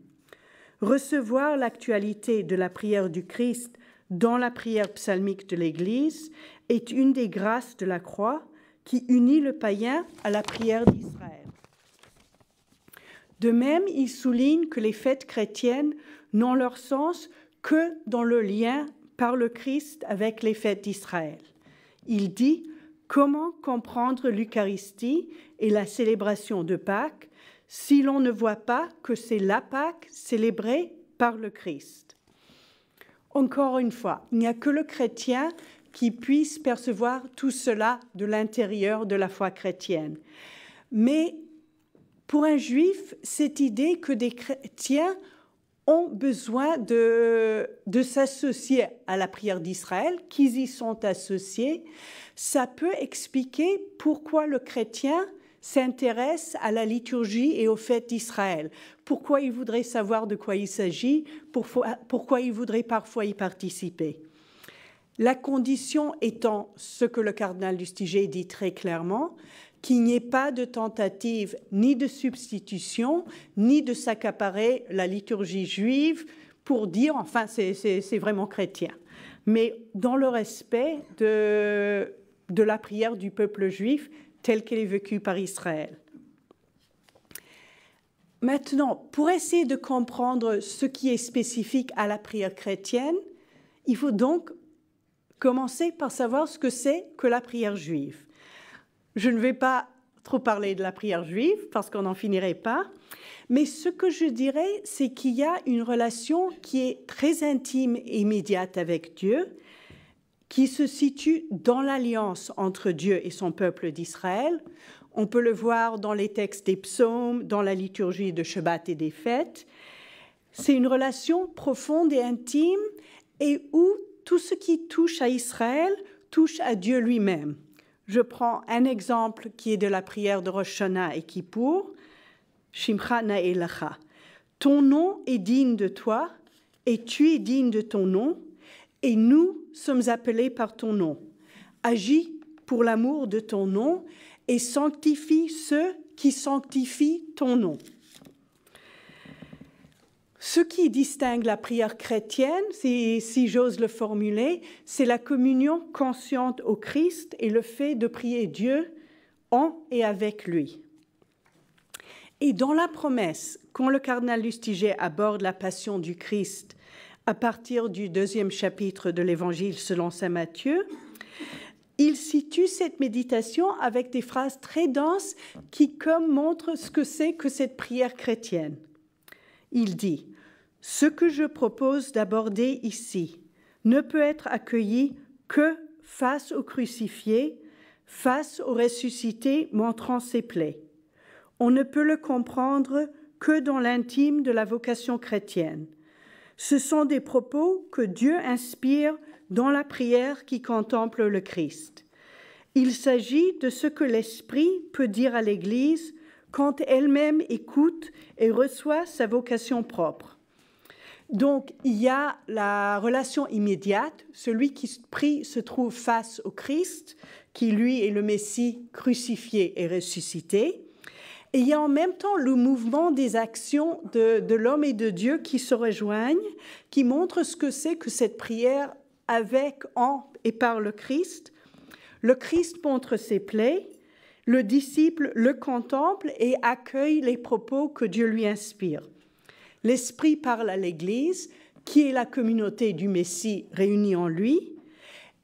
[SPEAKER 3] Recevoir l'actualité de la prière du Christ dans la prière psalmique de l'Église est une des grâces de la croix qui unit le païen à la prière d'Israël. De même, il souligne que les fêtes chrétiennes n'ont leur sens que dans le lien par le Christ avec les fêtes d'Israël. Il dit « Comment comprendre l'Eucharistie et la célébration de Pâques si l'on ne voit pas que c'est la Pâque célébrée par le Christ ?» Encore une fois, il n'y a que le chrétien qui puisse percevoir tout cela de l'intérieur de la foi chrétienne. Mais pour un juif, cette idée que des chrétiens ont besoin de s'associer à la prière d'Israël, qu'ils y sont associés, ça peut expliquer pourquoi le chrétien s'intéresse à la liturgie et aux fêtes d'Israël, pourquoi il voudrait savoir de quoi il s'agit, pourquoi il voudrait parfois y participer. La condition étant ce que le cardinal Lustiger dit très clairement, qu'il n'y ait pas de tentative ni de substitution, ni de s'accaparer la liturgie juive pour dire, enfin, c'est vraiment chrétien. Mais dans le respect de la prière du peuple juif telle qu'elle est vécue par Israël. Maintenant, pour essayer de comprendre ce qui est spécifique à la prière chrétienne, il faut donc commencer par savoir ce que c'est que la prière juive. Je ne vais pas trop parler de la prière juive parce qu'on n'en finirait pas, mais ce que je dirais, c'est qu'il y a une relation qui est très intime et immédiate avec Dieu, qui se situe dans l'alliance entre Dieu et son peuple d'Israël. On peut le voir dans les textes des psaumes, dans la liturgie de Shabbat et des fêtes. C'est une relation profonde et intime et où tout ce qui touche à Israël touche à Dieu lui-même. Je prends un exemple qui est de la prière de Rosh Hashanah et Kippour, Shimcha Na'elacha. Ton nom est digne de toi et tu es digne de ton nom et nous sommes appelés par ton nom. Agis pour l'amour de ton nom et sanctifie ceux qui sanctifient ton nom. Ce qui distingue la prière chrétienne, si j'ose le formuler, c'est la communion consciente au Christ et le fait de prier Dieu en et avec lui. Et dans la promesse, quand le cardinal Lustiger aborde la passion du Christ à partir du 2e chapitre de l'Évangile selon saint Matthieu, il situe cette méditation avec des phrases très denses qui comme montrent ce que c'est que cette prière chrétienne. Il dit « Ce que je propose d'aborder ici ne peut être accueilli que face au crucifié, face au ressuscité montrant ses plaies. On ne peut le comprendre que dans l'intime de la vocation chrétienne. Ce sont des propos que Dieu inspire dans la prière qui contemple le Christ. Il s'agit de ce que l'Esprit peut dire à l'Église quand elle-même écoute et reçoit sa vocation propre. Donc, il y a la relation immédiate. Celui qui prie se trouve face au Christ, qui lui est le Messie crucifié et ressuscité. Et il y a en même temps le mouvement des actions de l'homme et de Dieu qui se rejoignent, qui montrent ce que c'est que cette prière avec, en et par le Christ. Le Christ montre ses plaies, le disciple le contemple et accueille les propos que Dieu lui inspire. L'Esprit parle à l'Église, qui est la communauté du Messie réunie en lui,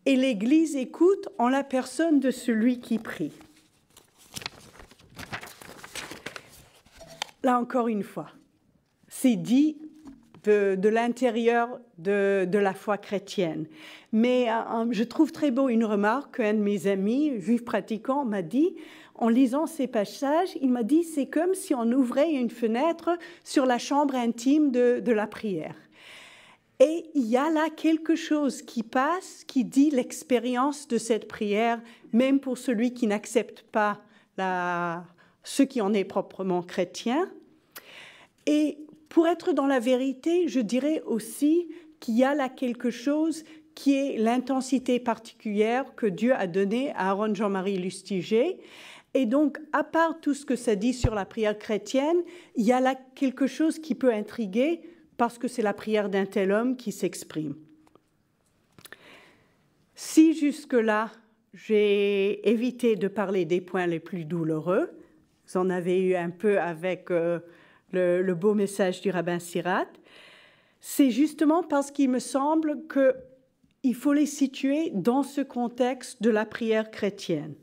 [SPEAKER 3] et l'Église écoute en la personne de celui qui prie. Là encore une fois, c'est dit de l'intérieur de la foi chrétienne. Mais je trouve très beau une remarque qu'un de mes amis juifs pratiquants m'a dit. En lisant ces passages, il m'a dit, c'est comme si on ouvrait une fenêtre sur la chambre intime de la prière. Et il y a là quelque chose qui passe, qui dit l'expérience de cette prière, même pour celui qui n'accepte pas ce qui en est proprement chrétien. Et pour être dans la vérité, je dirais aussi qu'il y a là quelque chose qui est l'intensité particulière que Dieu a donnée à Aaron Jean-Marie Lustiger. Et donc, à part tout ce que ça dit sur la prière chrétienne, il y a là quelque chose qui peut intriguer parce que c'est la prière d'un tel homme qui s'exprime. Si jusque-là, j'ai évité de parler des points les plus douloureux, vous en avez eu un peu avec le beau message du rabbin Sirat, c'est justement parce qu'il me semble qu'il faut les situer dans ce contexte de la prière chrétienne.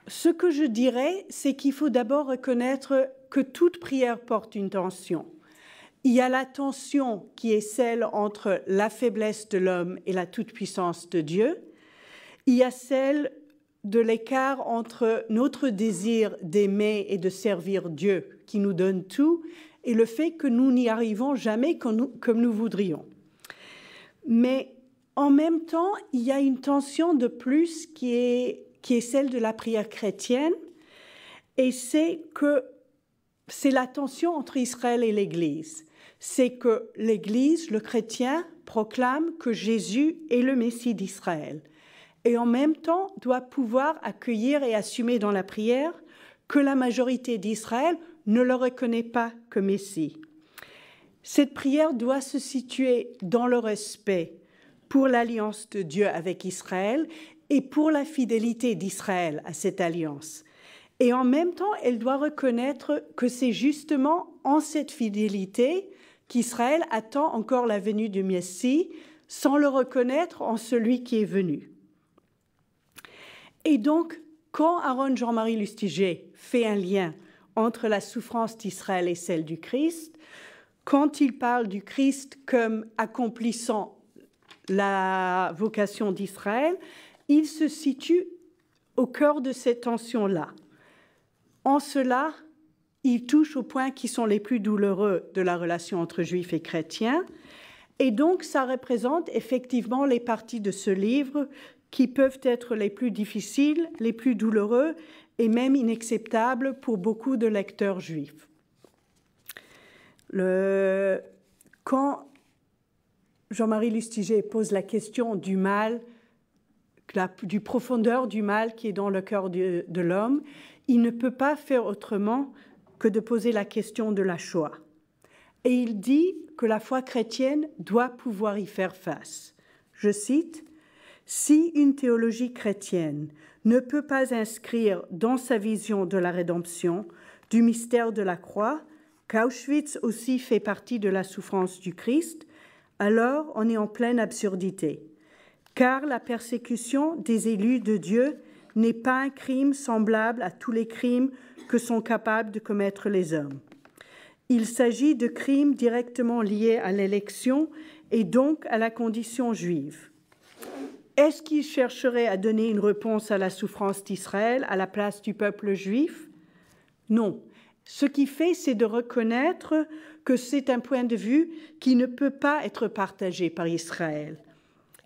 [SPEAKER 3] Ce que je dirais, c'est qu'il faut d'abord reconnaître que toute prière porte une tension. Il y a la tension qui est celle entre la faiblesse de l'homme et la toute-puissance de Dieu. Il y a celle de l'écart entre notre désir d'aimer et de servir Dieu, qui nous donne tout, et le fait que nous n'y arrivons jamais comme nous voudrions. Mais en même temps, il y a une tension de plus qui est celle de la prière chrétienne, et c'est la tension entre Israël et l'Église. C'est que l'Église, le chrétien, proclame que Jésus est le Messie d'Israël, et en même temps doit pouvoir accueillir et assumer dans la prière que la majorité d'Israël ne le reconnaît pas comme Messie. Cette prière doit se situer dans le respect pour l'alliance de Dieu avec Israël et pour la fidélité d'Israël à cette alliance. Et en même temps, elle doit reconnaître que c'est justement en cette fidélité qu'Israël attend encore la venue du Messie, sans le reconnaître en celui qui est venu. Et donc, quand Aaron Jean-Marie Lustiger fait un lien entre la souffrance d'Israël et celle du Christ, quand il parle du Christ comme accomplissant la vocation d'Israël, il se situe au cœur de cette tension-là. En cela, il touche aux points qui sont les plus douloureux de la relation entre juifs et chrétiens, et donc ça représente effectivement les parties de ce livre qui peuvent être les plus difficiles, les plus douloureux et même inacceptables pour beaucoup de lecteurs juifs. Quand Jean-Marie Lustiger pose la question du mal, du profondeur du mal qui est dans le cœur de l'homme, il ne peut pas faire autrement que de poser la question de la Shoah. Et il dit que la foi chrétienne doit pouvoir y faire face. Je cite, « Si une théologie chrétienne ne peut pas inscrire dans sa vision de la rédemption, du mystère de la croix, qu'Auschwitz aussi fait partie de la souffrance du Christ, alors on est en pleine absurdité. Car la persécution des élus de Dieu n'est pas un crime semblable à tous les crimes que sont capables de commettre les hommes. Il s'agit de crimes directement liés à l'élection et donc à la condition juive. Est-ce qu'il chercherait à donner une réponse à la souffrance d'Israël à la place du peuple juif? Non. Ce qu'il fait, c'est de reconnaître que c'est un point de vue qui ne peut pas être partagé par Israël.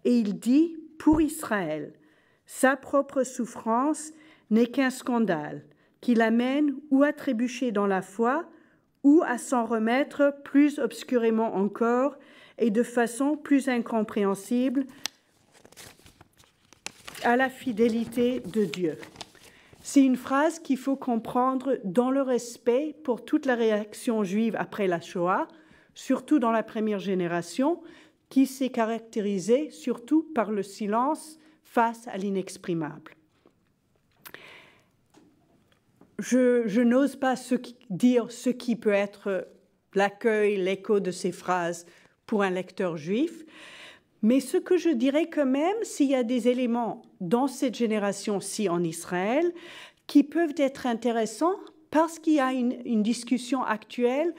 [SPEAKER 3] Et il dit, pour Israël, sa propre souffrance n'est qu'un scandale qui l'amène ou à trébucher dans la foi ou à s'en remettre plus obscurément encore et de façon plus incompréhensible à la fidélité de Dieu. C'est une phrase qu'il faut comprendre dans le respect pour toute la réaction juive après la Shoah, surtout dans la première génération, qui s'est caractérisée surtout par le silence face à l'inexprimable. Je n'ose pas dire ce qui peut être l'accueil, l'écho de ces phrases pour un lecteur juif, mais ce que je dirais quand même, s'il y a des éléments dans cette génération-ci en Israël qui peuvent être intéressants parce qu'il y a une discussion actuelle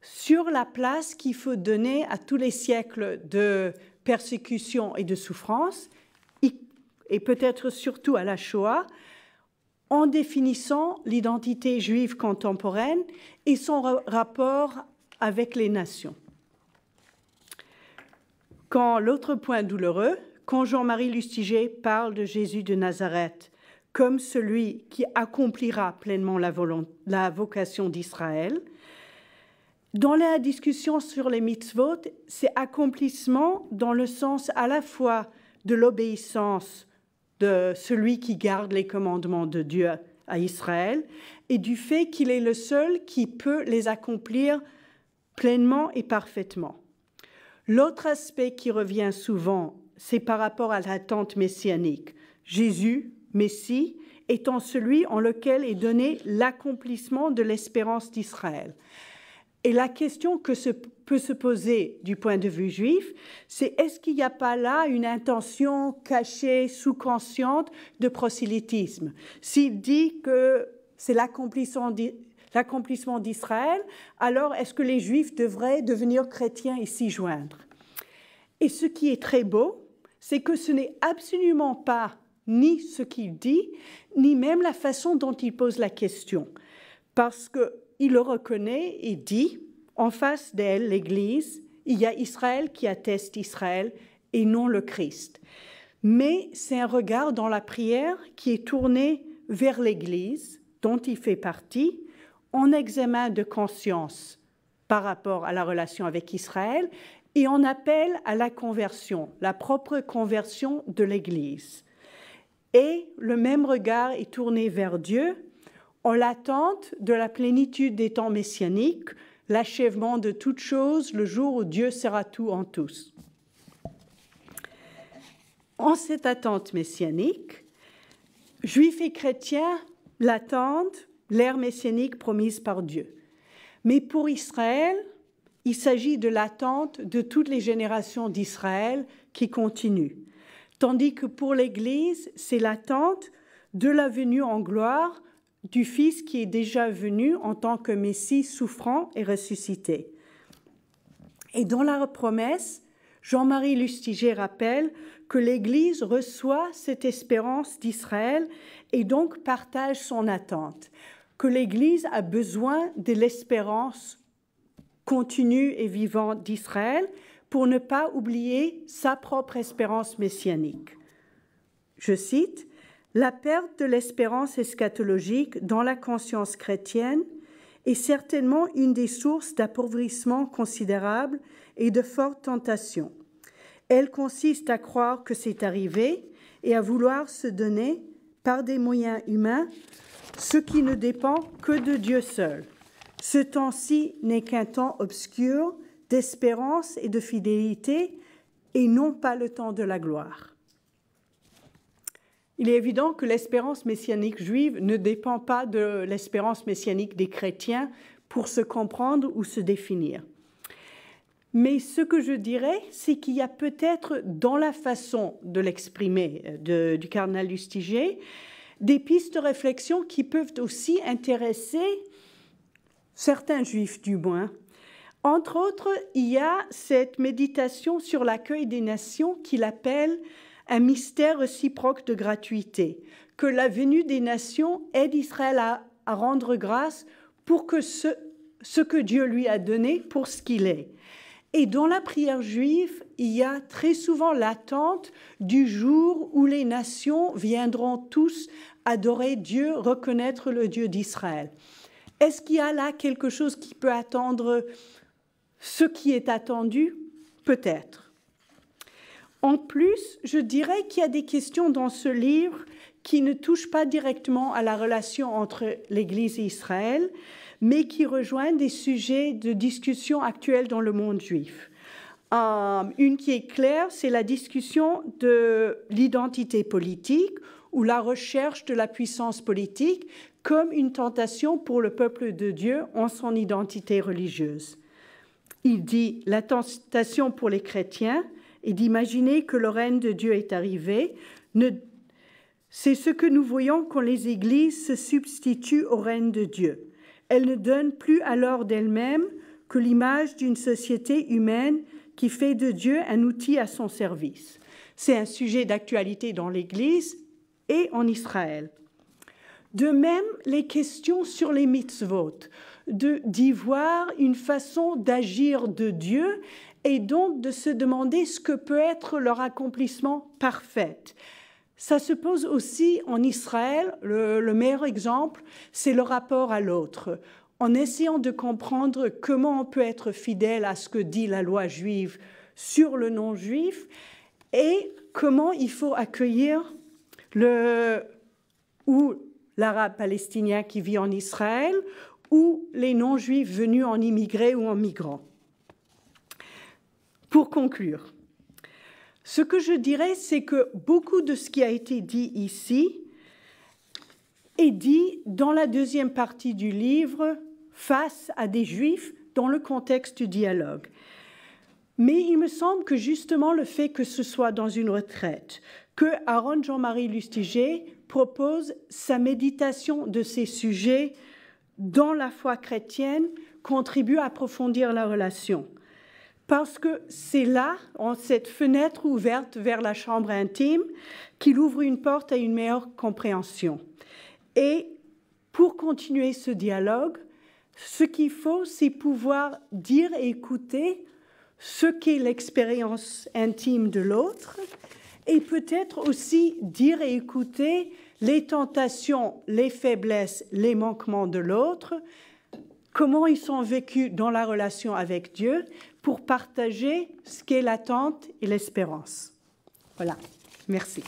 [SPEAKER 3] sur la place qu'il faut donner à tous les siècles de persécution et de souffrance, et peut-être surtout à la Shoah, en définissant l'identité juive contemporaine et son rapport avec les nations. L'autre point douloureux, quand Jean-Marie Lustiger parle de Jésus de Nazareth comme celui qui accomplira pleinement la vocation d'Israël, dans la discussion sur les mitzvot, c'est accomplissement dans le sens à la fois de l'obéissance de celui qui garde les commandements de Dieu à Israël et du fait qu'il est le seul qui peut les accomplir pleinement et parfaitement. L'autre aspect qui revient souvent, c'est par rapport à l'attente messianique. Jésus, Messie, étant celui en lequel est donné l'accomplissement de l'espérance d'Israël. Et la question que peut se poser du point de vue juif, c'est est-ce qu'il n'y a pas là une intention cachée, sous-consciente de prosélytisme? S'il dit que c'est l'accomplissement d'Israël, alors est-ce que les Juifs devraient devenir chrétiens et s'y joindre? Et ce qui est très beau, c'est que ce n'est absolument pas ni ce qu'il dit, ni même la façon dont il pose la question. Parce qu'il le reconnaît et dit, en face d'elle, l'Église, il y a Israël qui atteste Israël et non le Christ. Mais c'est un regard dans la prière qui est tourné vers l'Église, dont il fait partie, en examen de conscience par rapport à la relation avec Israël et en appel à la conversion, la propre conversion de l'Église. Et le même regard est tourné vers Dieu en l'attente de la plénitude des temps messianiques, l'achèvement de toutes choses, le jour où Dieu sera tout en tous. En cette attente messianique, Juifs et chrétiens l'attendent, l'ère messianique promise par Dieu. Mais pour Israël, il s'agit de l'attente de toutes les générations d'Israël qui continuent. Tandis que pour l'Église, c'est l'attente de la venue en gloire du Fils qui est déjà venu en tant que Messie souffrant et ressuscité. Et dans la promesse, Jean-Marie Lustiger rappelle que l'Église reçoit cette espérance d'Israël et donc partage son attente, que l'Église a besoin de l'espérance continue et vivante d'Israël pour ne pas oublier sa propre espérance messianique. Je cite, « La perte de l'espérance eschatologique dans la conscience chrétienne est certainement une des sources d'appauvrissement considérable et de fortes tentations. Elle consiste à croire que c'est arrivé et à vouloir se donner, par des moyens humains, ce qui ne dépend que de Dieu seul. Ce temps-ci n'est qu'un temps obscur d'espérance et de fidélité et non pas le temps de la gloire. » Il est évident que l'espérance messianique juive ne dépend pas de l'espérance messianique des chrétiens pour se comprendre ou se définir. Mais ce que je dirais, c'est qu'il y a peut-être dans la façon de l'exprimer du cardinal Lustiger des pistes de réflexion qui peuvent aussi intéresser certains juifs du moins. Entre autres, il y a cette méditation sur l'accueil des nations qu'il appelle un mystère réciproque de gratuité, que la venue des nations aide Israël à rendre grâce pour que ce que Dieu lui a donné pour ce qu'il est. Et dans la prière juive, il y a très souvent l'attente du jour où les nations viendront tous adorer Dieu, reconnaître le Dieu d'Israël. Est-ce qu'il y a là quelque chose qui peut attendre ce qui est attendu? Peut-être. En plus, je dirais qu'il y a des questions dans ce livre qui ne touchent pas directement à la relation entre l'Église et Israël, mais qui rejoignent des sujets de discussion actuels dans le monde juif. Une qui est claire, c'est la discussion de l'identité politique ou la recherche de la puissance politique comme une tentation pour le peuple de Dieu en son identité religieuse. Il dit « La tentation pour les chrétiens est d'imaginer que le règne de Dieu est arrivé. C'est ce que nous voyons quand les églises se substituent au règne de Dieu. Elles ne donnent plus alors d'elles-mêmes que l'image d'une société humaine qui fait de Dieu un outil à son service. C'est un sujet d'actualité dans l'Église et en Israël. De même, les questions sur les mitzvot, d'y voir une façon d'agir de Dieu et donc de se demander ce que peut être leur accomplissement parfait. Ça se pose aussi en Israël. Le meilleur exemple, c'est le rapport à l'autre. En essayant de comprendre comment on peut être fidèle à ce que dit la loi juive sur le non-juif et comment il faut accueillir l'arabe palestinien qui vit en Israël ou les non-juifs venus en immigrés ou en migrants. Pour conclure, ce que je dirais, c'est que beaucoup de ce qui a été dit ici est dit dans la deuxième partie du livre face à des juifs dans le contexte du dialogue. Mais il me semble que justement le fait que ce soit dans une retraite, que Aaron Jean-Marie Lustiger propose sa méditation de ces sujets dans la foi chrétienne contribue à approfondir la relation. Parce que c'est là, en cette fenêtre ouverte vers la chambre intime, qu'il ouvre une porte à une meilleure compréhension. Et pour continuer ce dialogue, ce qu'il faut, c'est pouvoir dire et écouter ce qu'est l'expérience intime de l'autre et peut-être aussi dire et écouter les tentations, les faiblesses, les manquements de l'autre, comment ils sont vécus dans la relation avec Dieu pour partager ce qu'est l'attente et l'espérance. Voilà, merci.